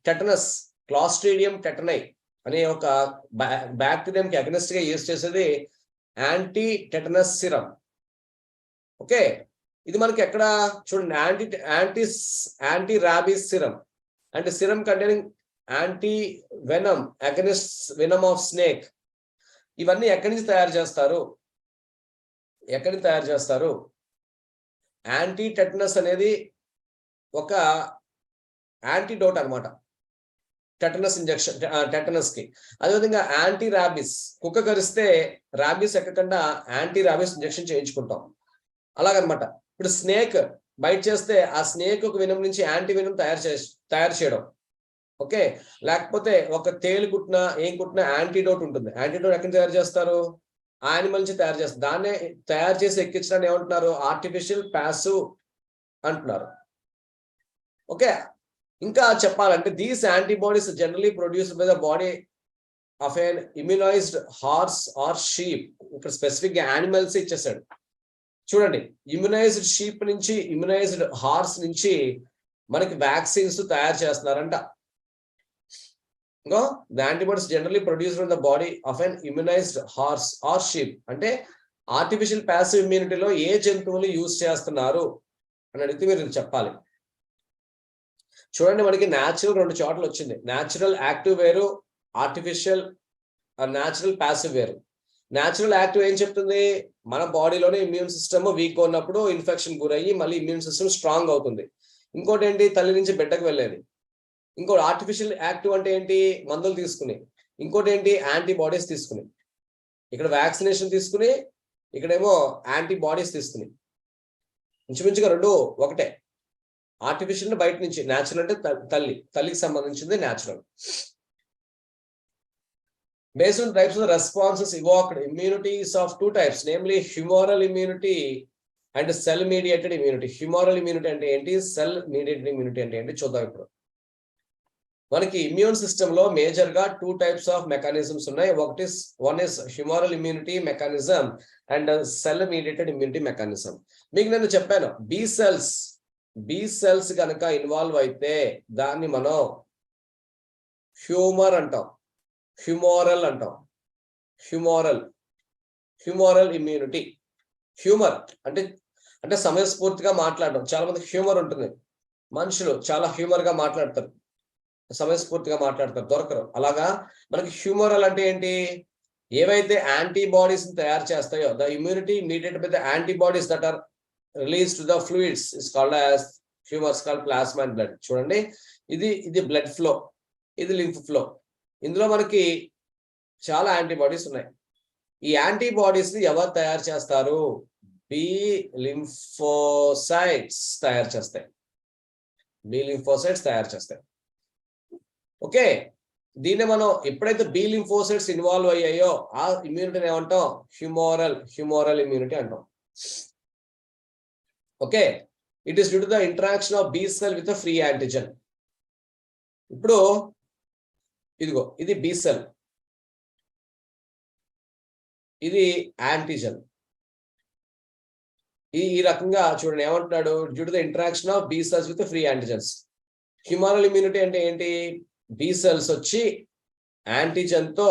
టెటనస్ క్లాస్ట్రీడియం టెటనై అనే ఒక బ్యాక్టీరియంకి అగెనిస్ట్ గా యూజ్ చేసేది యాంటీ టెటనస్ సిరం. ఓకే, ఇది మనకి ఎక్కడ చూడండి, యాంటీ రాబీస్ సిరం, అంటే serum containing anti venom against venom of snake. ఇవన్నీ ఎక్కడి నుంచి తయారు చేస్తారు? ఎక్కడి నుంచి తయారు చేస్తారు? యాంటీ టెటనస్ అనేది ఒక యాంటీడోట్ అనమాట టెటనస్ ఇంజెక్షన్, టెటనస్ కి. అదేవిధంగా యాంటీ ర్యాబీస్, కుక్క కరిస్తే ర్యాబీస్ ఎక్కకుండా యాంటీ ర్యాబీస్ ఇంజెక్షన్ చేయించుకుంటాం. అలాగనమాట. ఇప్పుడు స్నేక్ బైట్ చేస్తే ఆ స్నేక్ ఒక వినం నుంచి యాంటీ వినం తయారు చేయడం. ఓకే, లేకపోతే ఒక తేలు కుట్టిన ఏం కుట్టిన యాంటీడోట్ ఉంటుంది. యాంటీడోట్ ఎక్కడ తయారు చేస్తారు? యానిమల్ నుంచి తయారు చేస్తారు. దాన్నే తయారు చేసి ఎక్కించడాన్ని ఏమంటున్నారు? ఆర్టిఫిషియల్ ప్యాసివ్ అంటున్నారు. ఓకే, ఇంకా చెప్పాలంటే these antibodies generally produced by the body of an immunized horse or sheep. ఇక్కడ స్పెసిఫిక్ గా యానిమల్స్ ఇచ్చేసాడు చూడండి. ఇమ్యునైజ్డ్ షీప్ నుంచి, ఇమ్యునైజ్డ్ హార్స్ నుంచి మనకి వ్యాక్సిన్స్ తయారు చేస్తున్నారంట. The antibodies generally produced from the body of an immunized horse or sheep. అంటే ఆర్టిఫిషియల్ ప్యాసివ్ ఇమ్యూనిటీలో ఏ జంతువులు యూజ్ చేస్తున్నారు అని అడిగితే మీరు చెప్పాలి. చూడండి, మనకి న్యాచురల్ 2 చోట్ల వచ్చింది. న్యాచురల్ యాక్టివ్ వేరు, ఆర్టిఫిషియల్ న్యాచురల్ ప్యాసివ్ వేరు. న్యాచురల్ యాక్టివ్ ఏం చెప్తుంది? మన బాడీలోనే ఇమ్యూన్ సిస్టమ్ వీక్ ఉన్నప్పుడు ఇన్ఫెక్షన్ గురయ్యి మళ్ళీ ఇమ్యూన్ సిస్టమ్ స్ట్రాంగ్ అవుతుంది. ఇంకోటి ఏంటి? తల్లి నుంచి బిడ్డకు వెళ్ళేది. ఇంకోటి ఆర్టిఫిషియల్ యాక్టివ్ అంటే ఏంటి? మందులు తీసుకుని. ఇంకోటి ఏంటి? యాంటీబాడీస్ తీసుకుని. ఇక్కడ వ్యాక్సినేషన్ తీసుకుని, ఇక్కడేమో యాంటీబాడీస్ తీసుకుని. ఇంచుమించుగా 2 ఒకటే. ఆర్టిఫిషియల్ బయట నుంచి, న్యాచురల్ అంటే తల్లికి సంబంధించింది natural. Based on types of responses evoked, immunity is of 2 types, namely humoral immunity and cell mediated immunity. Humoral immunity అంటే ఏంటి? సెల్ mediated immunity అంటే ఏంటి చూద్దాం. ఇప్పుడు మనకి ఇమ్యూన్ సిస్టమ్ లో మేజర్ గా 2 టైప్స్ ఆఫ్ మెకానిజమ్స్ ఉన్నాయి. One is humoral immunity mechanism and cell mediated immunity mechanism. మీకు నేను చెప్పాను, బి సెల్స్ కనుక ఇన్వాల్వ్ అయితే దాన్ని మనం హ్యూమర్ అంటాం, హ్యూమోరల్ అంటాం. Humoral immunity. హ్యూమర్ అంటే సమయస్ఫూర్తిగా మాట్లాడడం. చాలా మంది హ్యూమర్ ఉంటుంది, మనుషులు చాలా హ్యూమర్ గా మాట్లాడతారు, సమయస్ఫూర్తిగా మాట్లాడతారు, దొరకరు. అలాగా మనకి హ్యూమరల్ అంటే ఏంటి? ఏవైతే యాంటీబాడీస్ తయారు చేస్తాయో, the immunity mediated by the antibodies that are release to the fluids is called as humours, called plasma and blood. చూడండి, ఇది బ్లడ్ ఫ్లో, ఇది లింఫ్ ఫ్లో. ఇందులో మనకి చాలా యాంటీబాడీస్ ఉన్నాయి. ఈ యాంటీబాడీస్ ని ఎవరు తయారు చేస్తారు? బి లింఫోసైట్స్ తయారు చేస్తాయి. ఓకే, దీన్ని మనం ఎప్పుడైతే బి లింఫోసైట్స్ ఇన్వాల్వ్ అయ్యాయో ఆ ఇమ్యూనిటీని ఏమంటాం? హ్యూమోరల్ ఇమ్యూనిటీ అంటాం. Okay, it is due to the interaction of B cell with free antigen. ఇప్పుడు ఇదిగో, ఇది బి సెల్, ఇది యాంటిజన్. ఈ రకంగా చూడండి ఏమంటున్నాడు? Due to the interaction of B cells with free antigens. Humoral immunity అంటే ఏంటి? బి సెల్స్ వచ్చి యాంటిజన్ తో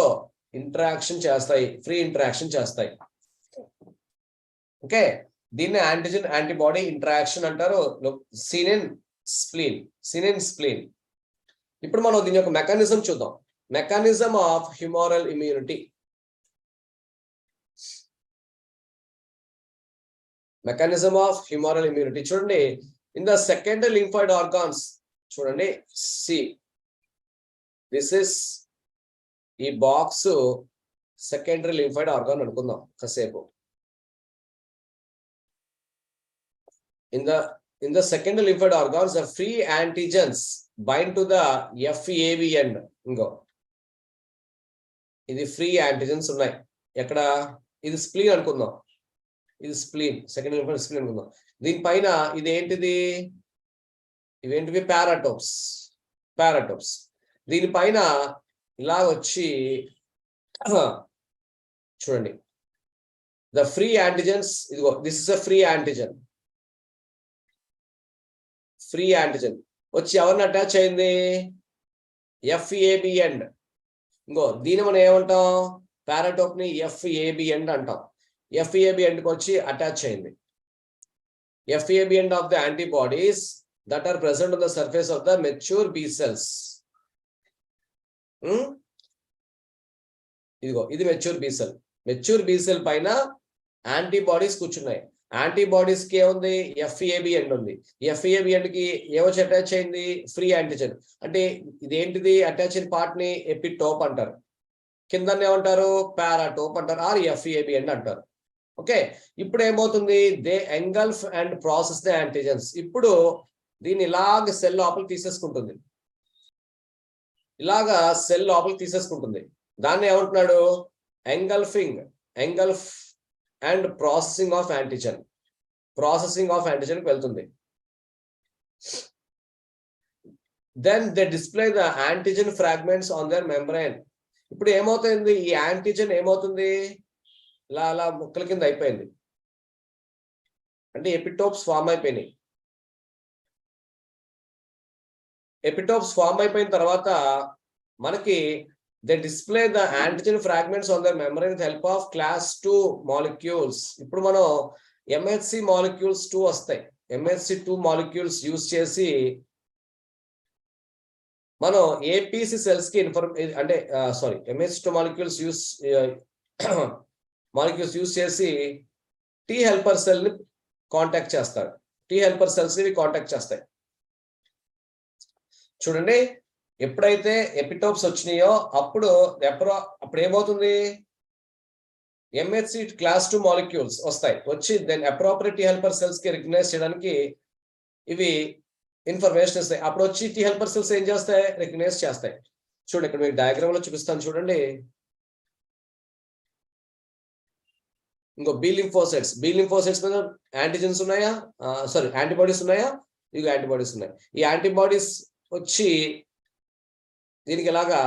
ఇంటరాక్షన్ చేస్తాయి, ఫ్రీ ఇంటరాక్షన్ చేస్తాయి. ఓకే, దీన్ని యాంటిజన్ యాంటీబాడీ ఇంటరాక్షన్ అంటారు. Seen in spleen. ఇప్పుడు మనం దీని యొక్క మెకానిజం చూద్దాం. Mechanism of humoral immunity. చూడండి, in the secondary lymphoid organs. చూడండి, దిస్ ఇస్ ఈ బాక్స్ సెకండరీ లింఫాయిడ్ ఆర్గాన్ అనుకుందాం కాసేపు. In the secondary lymphoid organs, the free antigens bind to the FEAV end. ఇది ఫ్రీ యాంటిజెన్స్ ఉన్నాయి. ఎక్కడ? ఇది స్ప్లీన్ అనుకుందాం. ఇది స్ప్లీన్, సెకండ్ స్ప్లీన్ అనుకుందాం. దీనిపైన ఇదేంటిది? ఇవేంటివి? పారాటోప్స్. పారాటోప్స్. దీనిపైన ఇలా వచ్చి చూడండి, ద ఫ్రీ యాంటిజెన్స్, ఇదిగో this is a free antigen. Free antigen వచ్చి ఎవరిని అటాచ్ అయింది? FAB end. ఇంకో దీని మనం ఏమంటాం? పారాటోప్ ని ఎఫ్ఏబి ఎండ్ అంటాం. ఎఫ్ఏబి ఎండ్కి వచ్చి అటాచ్ అయింది. FAB end of the antibodies that are present on the surface of the mature B cells. ఇదిగో ఇది mature B cell. Mature B cell పైన యాంటీబాడీస్ కూర్చున్నాయి. యాంటీబాడీస్ కి ఏముంది? ఎఫ్ఏబి ఎండ్ ఉంది. ఎఫ్ఏబి ఎండ్ కి ఏమొచ్చి అటాచ్ అయింది? Free antigen. అంటే ఇదేంటిది? అటాచ్ అయిన పార్ట్ ని ఎపిటోప్ అంటారు, కింద ఏమంటారు? పారాటోప్ అంటారు, ఆర్ ఎఫ్ఏబి ఎండ్ అంటారు. ఓకే, ఇప్పుడు ఏమవుతుంది? They engulf and process the antigens. ఇప్పుడు దీన్ని ఇలాగ సెల్ లోపలికి తీసేసుకుంటుంది. ఇలాగా సెల్ లోపలికి తీసేసుకుంటుంది. దాన్ని ఏమంటున్నాడు? Engulfing, engulf and processing of antigen. Processing of antigen వెళ్తుంది. Then they display the antigen fragments on their membrane. ఇప్పుడు ఏమవుతుంది? ఈ యాంటిజెన్ ఏమవుతుంది? ఇలా అలా ముక్కల కింద అయిపోయింది. అంటే ఎపిటోప్స్ ఫామ్ అయిపోయినాయి. ఎపిటోప్స్ ఫామ్ అయిపోయిన తర్వాత మనకి they display the antigen fragments on the memory with help of class 2 molecules. ఇప్పుడు మనం MHC మాలిక్యూల్స్ 2 వస్తాయి. MHC 2 మాలిక్యూల్స్ యూజ్ చేసి మనం APC సెల్స్ కి అంటే MHC 2 మాలిక్యూల్స్ యూజ్ చేసి టీ హెల్పర్ సెల్ ని కాంటాక్ట్ చేస్తారు. టీ హెల్పర్ సెల్స్ ని కాంటాక్ట్ చేస్తాయి. చూడండి, ఎప్పుడైతే ఎపిటోప్స్ వచ్చినాయో అప్పుడు ఏమవుతుంది? MHC క్లాస్ 2 మాలిక్యూల్స్ వస్తాయి. వచ్చి then appropriate T helper cells కి రికగ్నైజ్ చేయడానికి ఇవి ఇన్ఫర్మేషన్ ఇస్తాయి. అప్పుడు వచ్చి టీ హెల్పర్ సెల్స్ ఏం చేస్తాయి? రికగ్నైజ్ చేస్తాయి. చూడండి, ఇక్కడ మీకు డయాగ్రామ్ లో చూపిస్తాను చూడండి. ఇంకో బి లింఫోసైట్స్. బి లింఫోసైట్స్ మీద యాంటీజెన్స్ ఉన్నాయా? యాంటీబాడీస్ ఉన్నాయా? ఇవి యాంటీబాడీస్ ఉన్నాయి. ఈ యాంటీబాడీస్ వచ్చి దీనికి ఇలాగా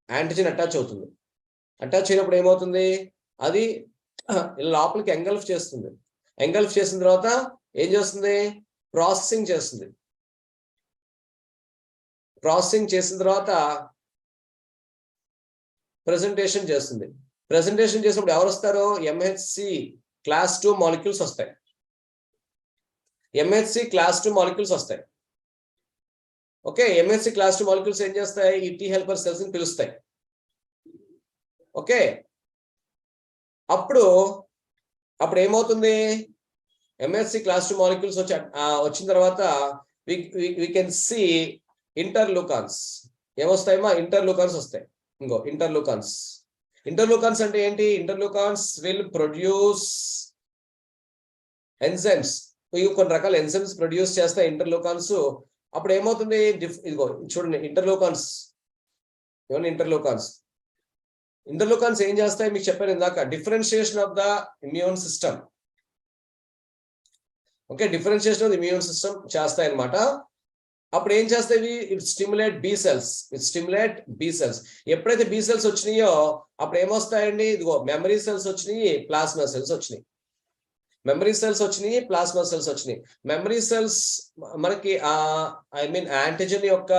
యాంటిజెన్ అటాచ్ అవుతుంది. అటాచ్ అయినప్పుడు ఏమవుతుంది? అది లోపలికి ఎంగల్ఫ్ చేస్తుంది. ఎంగల్ఫ్ చేసిన తర్వాత ఏం చేస్తుంది? ప్రాసెసింగ్ చేస్తుంది. ప్రాసెసింగ్ చేసిన తర్వాత ప్రెజెంటేషన్ చేస్తుంది. ప్రెజెంటేషన్ చేసినప్పుడు ఎవరు వస్తారో? MHC క్లాస్ 2 మాలిక్యూల్స్ వస్తాయి. MHC క్లాస్ 2 మాలిక్యూల్స్ వస్తాయి. ఓకే, MHC క్లాస్ 2 మాలిక్యూల్స్ ఏం చేస్తాయి? ఈ టీ హెల్పర్ సెల్స్ ని పిలుస్తాయి. ఓకే, అప్పుడు ఏమవుతుంది? MHC క్లాస్ 2 మాలిక్యూల్స్ వచ్చిన తర్వాత we can see ఇంటర్లూకాన్స్. ఏమొస్తాయమ్మా? ఇంటర్లూకాన్స్ వస్తాయి. ఇంకో ఇంటర్లూకాన్స్. ఇంటర్లూకాన్స్ అంటే ఏంటి? ఇంటర్లూకాన్స్ విల్ ప్రొడ్యూస్ ఎంజైమ్స్. కొన్ని రకాల ఎంజైమ్స్ ప్రొడ్యూస్ చేస్తాయి ఇంటర్లూకాన్స్. అప్పుడు ఏమవుతుంది? ఇదిగో చూడండి, ఇంటర్లూకాన్స్. ఏమన్నా ఇంటర్లూకాన్స్ ఏం చేస్తాయి? మీకు చెప్పాను ఇందాక, differentiation of the immune system. Okay, differentiation of the immune system చేస్తాయి అన్నమాట. అప్పుడు ఏం చేస్తాయి? It stimulate B cells. ఎప్పుడైతే బి సెల్స్ వచ్చినాయో అప్పుడు ఏమొస్తాయండి? ఇదిగో మెమరీ సెల్స్ వచ్చినాయి, ప్లాస్మా సెల్స్ వచ్చినాయి. మెమరీ సెల్స్ వచ్చినాయి, ప్లాస్మా సెల్స్ వచ్చినాయి. మెమరీ సెల్స్ మనకి యాంటిజెన్ యొక్క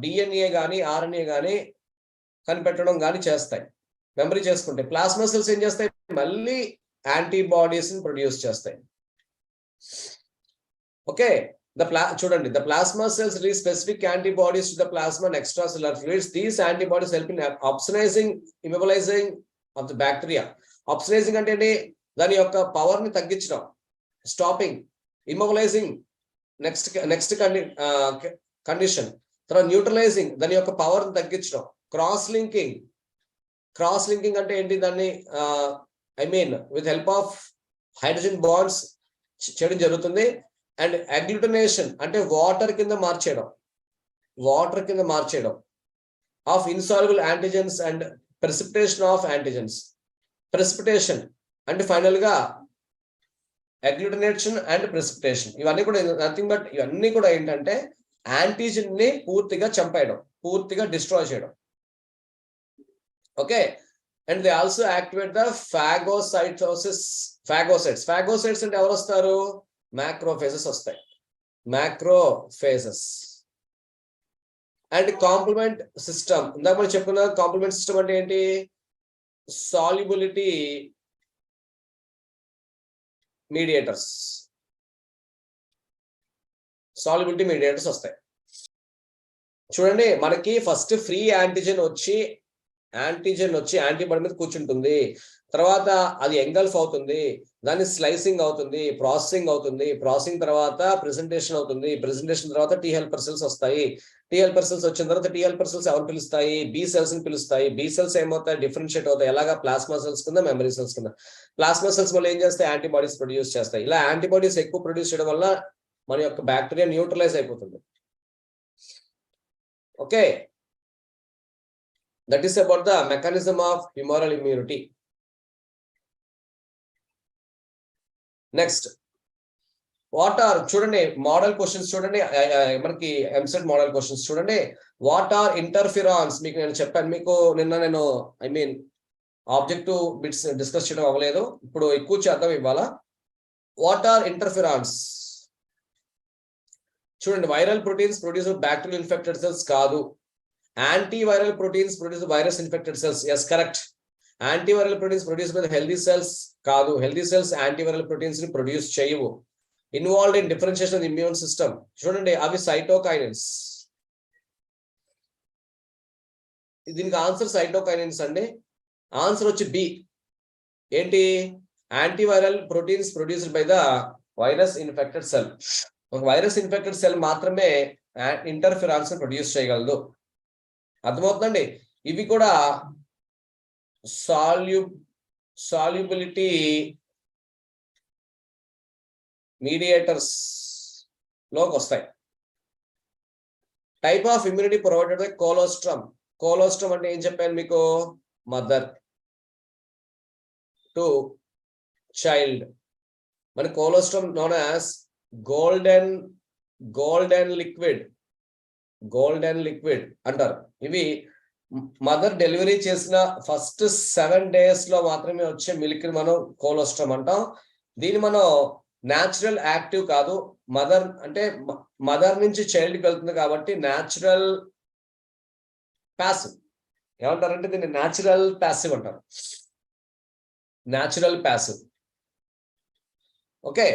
DNA కానీ RNA కానీ కనిపెట్టడం కానీ చేస్తాయి, మెమరీ చేసుకుంటే. ప్లాస్మా సెల్స్ ఏం చేస్తాయి? మళ్ళీ యాంటీబాడీస్ ని ప్రొడ్యూస్ చేస్తాయి. ఓకే, చూడండి, the plasma cells release specific antibodies to the plasma and extracellular fluids. These antibodies help in opsonizing, immobilizing of the bacteria. Opsonizing అంటే దాని యొక్క పవర్ ని తగ్గించడం, స్టాపింగ్. Immobilizing next condition. తర్వాత న్యూట్రలైజింగ్, దాని యొక్క పవర్ ని తగ్గించడం. క్రాస్ లింకింగ్ అంటే ఏంటి? దాన్ని with help of hydrogen bonds చేయడం జరుగుతుంది. అండ్ అగ్లూటినేషన్ అంటే వాటర్ కింద మార్చేయడం. of insoluble antigens and precipitation of antigens. Precipitation and final ga agglutination and precipitation. ఇవన్నీ కూడా నథింగ్ బట్ ఇవన్నీ కూడా ఏంటంటే యాంటీజెన్ ని పూర్తిగా చంపేయడం, పూర్తిగా డిస్ట్రాయ్ చేయడం. Okay, and they also activate the phagocytosis. Phagocytes అంటే ఎవరు వస్తారు? మ్యాక్రోఫేజెస్ వస్తాయి, మ్యాక్రోఫేజెస్. అండ్ కాంప్లిమెంట్ సిస్టమ్, ఇందాక మనం చెప్పుకున్న కాంప్లిమెంట్ సిస్టమ్ అంటే ఏంటి? సాల్యుబిలిటీ మీడియేటర్స్, వస్తాయి. చూడండి, మనకి ఫస్ట్ ఫ్రీ యాంటీజెన్ వచ్చి యాంటీబాడీ మీద కూర్చుంటుంది. తర్వాత అది ఎంగల్ఫ్ అవుతుంది, దాన్ని స్లైసింగ్ అవుతుంది, ప్రాసెసింగ్ తర్వాత ప్రెజెంటేషన్ అవుతుంది. ప్రెజెంటేషన్ తర్వాత టీ హెల్పర్ సెల్స్ వస్తాయి. టీ హెల్పర్ సెల్స్ వచ్చిన తర్వాత టీ హెల్పర్ సెల్స్ ఎవరు పిలుస్తాయి? బి సెల్స్ ని పిలుస్తాయి. బి సెల్స్ ఏమవుతాయి? డిఫరెన్షియేట్ అవుతాయి. ఎలాగా? ప్లాస్మా సెల్స్ కింద, మెమరీ సెల్స్ కింద. ప్లాస్మా సెల్స్ వల్ల ఏం చేస్తాయి? యాంటీబాడీస్ ప్రొడ్యూస్ చేస్తాయి. ఇలా యాంటీబాడీస్ ఎక్కువ ప్రొడ్యూస్ చేయడం వల్ల మన యొక్క బ్యాక్టీరియా న్యూట్రలైజ్ అయిపోతుంది. Okay, that is about the mechanism of humoral immunity. Next, what are, చూడండి మోడల్ క్వశ్చన్స్ చూడండి, మనకి ఎంసెట్ మోడల్ క్వశ్చన్స్ చూడండి. What are interferons? మీకు నేను చెప్పాను, మీకు నిన్న నేను ఆబ్జెక్టివ్ బిట్స్ డిస్కస్ చేయడం అవ్వలేదు, ఇప్పుడు ఎక్కువ చేద్దాం ఇవాళ. What are interferons? చూడండి, viral proteins produce bacterial infected cells కాదు. Antiviral proteins produce virus infected cells, yes correct. Antiviral proteins produce by healthy cells కాదు. హెల్దీ సెల్స్ యాంటీవైరల్ ప్రోటీన్స్ ని ప్రొడ్యూస్ చేయవు. Involved in differentiation of immune system, చూడండి అవి cytokinins. దీనికి answer cytokinins అండి. Answer వచ్చి B. ఏంటి? Antiviral proteins produced by the virus infected cell. ఒక వైరస్ ఇన్ఫెక్టెడ్ సెల్ మాత్రమే ఇంటర్ఫిరాన్స్ ప్రొడ్యూస్ చేయగలదు. అర్థమవుతుందండి? ఇవి కూడా సాల్యుబిలిటీ మీడియేటర్స్ లోకి వస్తాయి. Type of immunity provided by colostrum. Colostrum అంటే ఏం చెప్పాను మీకు? Mother to child. మన colostrum known as golden liquid అంటారు. ఇవి మదర్ డెలివరీ చేసిన ఫస్ట్ 7 days లో మాత్రమే వచ్చే మిల్క్ ని మనం కోలోస్ట్రమ్ అంటాం. దీన్ని మనం న్యాచురల్ యాక్టివ్ కాదు. మదర్ నుంచి చైల్డ్కి వెళ్తుంది కాబట్టి న్యాచురల్ ప్యాసివ్. ఏమంటారంటే దీన్ని న్యాచురల్ ప్యాసివ్ అంటారు. Natural passive. ఓకే,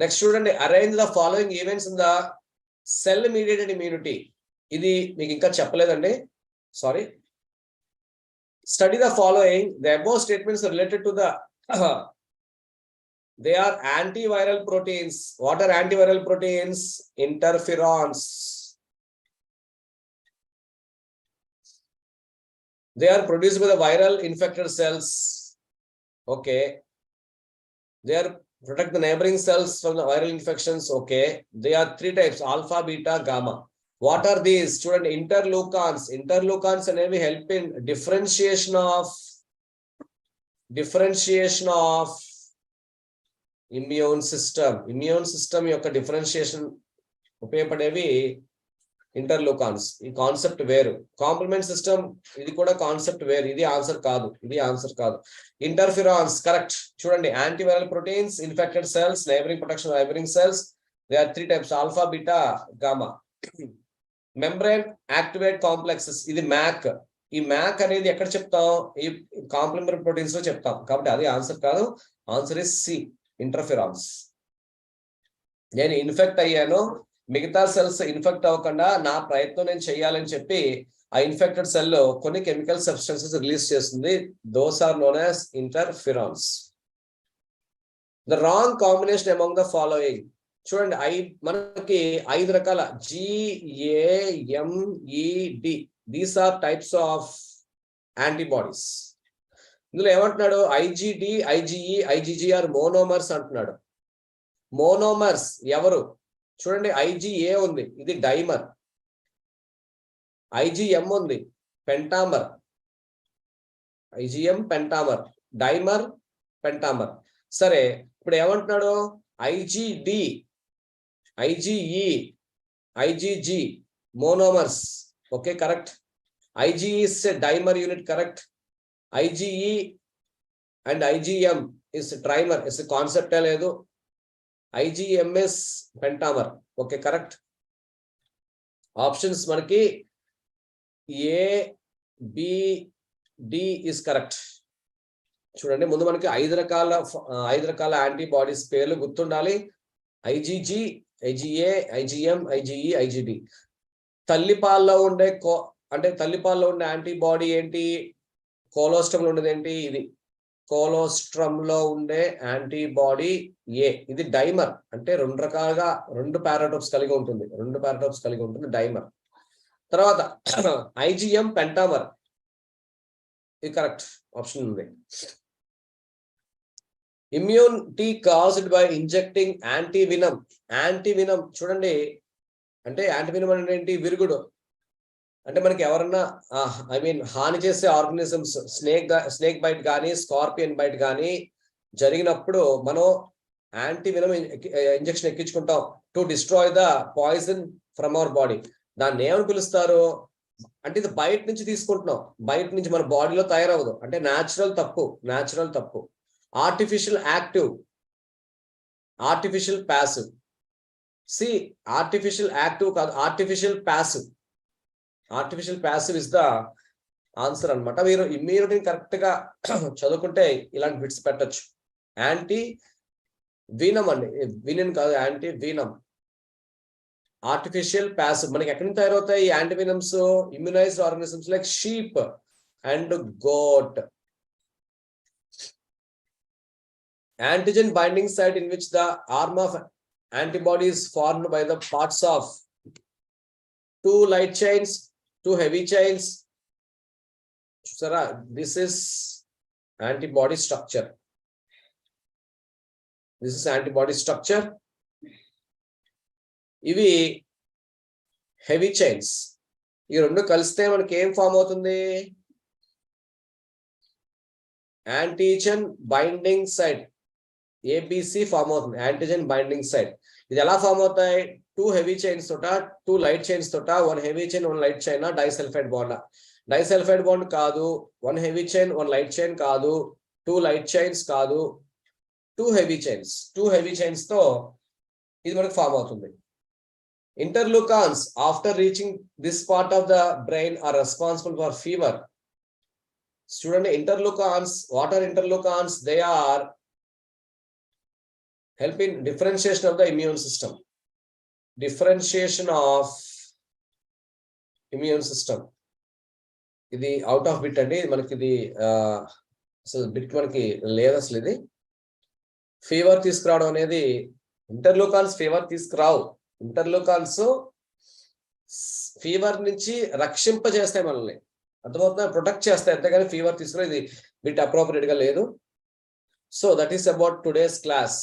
నెక్స్ట్ చూడండి, arrange the following events in the cell mediated immunity. ఇది మీకు ఇంకా చెప్పలేదండి, sorry. Study the following. The above statements are related to the they are antiviral proteins. What are antiviral proteins? Interferons. They are produced by the viral infected cells. Okay. They are protect the neighboring cells from the viral infections. Okay. They are 3 types: alpha, beta, gamma. What are these? Student, interleukins అనేవి help in differentiation of immune system యొక్క differentiation ఉపయోగపడేవి ఇంటర్లూకాన్స్. ఈ concept వేరు. Complement system, ఇది కూడా concept వేరు. ఇది answer కాదు. Interferons correct. చూడండి, antiviral proteins, infected cells, neighbouring protection of neighbouring cells. They are 3 types: alpha, beta, gamma. Membrane activate complexes, ఇది మ్యాక్. ఈ మ్యాక్ అనేది ఎక్కడ చెప్తాం? ఈ కాంప్లిమెంటరీ ప్రోటీన్స్ లో చెప్తాం. కాబట్టి అది ఆన్సర్ కాదు. Answer is C, interferons. నేను ఇన్ఫెక్ట్ అయ్యాను, మిగతా సెల్స్ ఇన్ఫెక్ట్ అవ్వకుండా నా ప్రయత్నం నేను చేయాలని చెప్పి ఆ ఇన్ఫెక్టెడ్ సెల్ లో కొన్ని కెమికల్ సబ్స్టెన్సెస్ రిలీజ్ చేస్తుంది. Those are known as interferons. The wrong combination among the following. చూడండి, మనకి 5 రకాల GAMED. These are types of antibodies. ఇందులో ఏమంటున్నాడు? IgD, IgE, IgG are monomers అంటున్నాడు. మోనోమర్స్ ఎవరు? చూడండి IgA ఉంది, ఇది డైమర్. IgM ఉంది, పెంటామర్. IgM పెంటామర్, dimer, పెంటామర్. సరే, ఇప్పుడు ఏమంటున్నాడు? IgD, IgE, IgG monomers. Okay, correct. IgE is a dimer unit, correct. IgE and IgM is trimer, is a concept లేదు. IgMs pentamer. Okay, correct. Options మనకి A, B, D is correct. చూడండి, ముందు మనకి 5 రకాల antibodies పేర్లు గుర్తుండాలి. IgG, IgA, IgM, IgE, IgD. తల్లిపాల్లో ఉండే తల్లిపాల్లో ఉండే యాంటీబాడీ ఏంటి? కోలోస్ట్రమ్ లో ఉండేది ఏంటి? ఇది కోలోస్ట్రమ్ లో ఉండే యాంటీబాడీ ఏ. ఇది డైమర్, అంటే 2 పారాటోప్స్ కలిగి ఉంటుంది, డైమర్. తర్వాత IgM పెంటామర్, ఇది కరెక్ట్ ఆప్షన్ ఉంది. Immunity caused by injecting antivenom. Antivenom చూడండి, అంటే యాంటీవినమ్ అంటే ఏంటి? విరుగుడు. అంటే మనకి ఎవరన్నా హాని చేసే ఆర్గానిజమ్స్, స్నేక్ బైట్ కానీ, స్కార్పియన్ బైట్ కానీ జరిగినప్పుడు మనం యాంటీవినమ్ ఇంజెక్షన్ ఎక్కించుకుంటాం to destroy the poison from our body. దాన్ని ఏమని పిలుస్తారు? అంటే ఇది బయట నుంచి తీసుకుంటున్నాం, బయట నుంచి, మన బాడీలో తయారవదు. అంటే న్యాచురల్ తప్పు. Artificial active, artificial passive. Artificial active కాదు, artificial passive is the answer అనమాట. మీరు ఇమ్యూనిటీని కరెక్ట్ గా చదువుకుంటే ఇలాంటి బిట్స్ పెట్టచ్చు. యాంటీ వీనమ్ అండి, వినమ్ కాదు, యాంటీ వీనమ్. ఆర్టిఫిషియల్ ప్యాసివ్ మనకి ఎక్కడి నుంచి తయారవుతాయి ఈ antivenoms? Immunized organisms like sheep and goat. Antigen binding site in which the arm of antibody is formed by the parts of 2 light chains, 2 heavy chains. Sara, this is antibody structure. ఇవి heavy chains. ఈ రెండు కలిస్తే మనకి ఏం form అవుతుంది? Antigen binding site, ABC form అవుతుంది. Antigen binding site. ఇది ఎలా ఫామ్ అవుతాయి? 2 హెవీ చైన్స్ తోట, 2 లైట్ చైన్స్ తోట, 1 heavy chain 1 light chain, disulphide bond. Disulphide bond కాదు, 1 హెవీ చైన్ 1 లైట్ చైన్ కాదు, 2 లైట్ చైన్స్ కాదు, 2 హెవీ చైన్స్. 2 హెవీ చైన్స్ తో ఇది మనకు ఫామ్ అవుతుంది. Interleukins after reaching this part of the brain are responsible for fever. చూడండి, interleukins, what are interleukins? They are help in differentiation of the immune system. ఇది out of bit అండి, మనకి ఇది అసలు బిట్ మనకి లేదు అసలు. ఇది ఫీవర్ తీసుకురావడం అనేది, ఇంటర్లూకాన్స్ ఫీవర్ తీసుకురావు. ఇంటర్లూకాన్స్ ఫీవర్ నుంచి రక్షింపజేస్తాయి మనల్ని, అర్థమవుతుందా? ప్రొటెక్ట్ చేస్తాయి, అంతేగాని ఫీవర్ తీసుకురా. ఇది బిట్ అప్రోప్రియేట్ గా లేదు. So that is about today's class.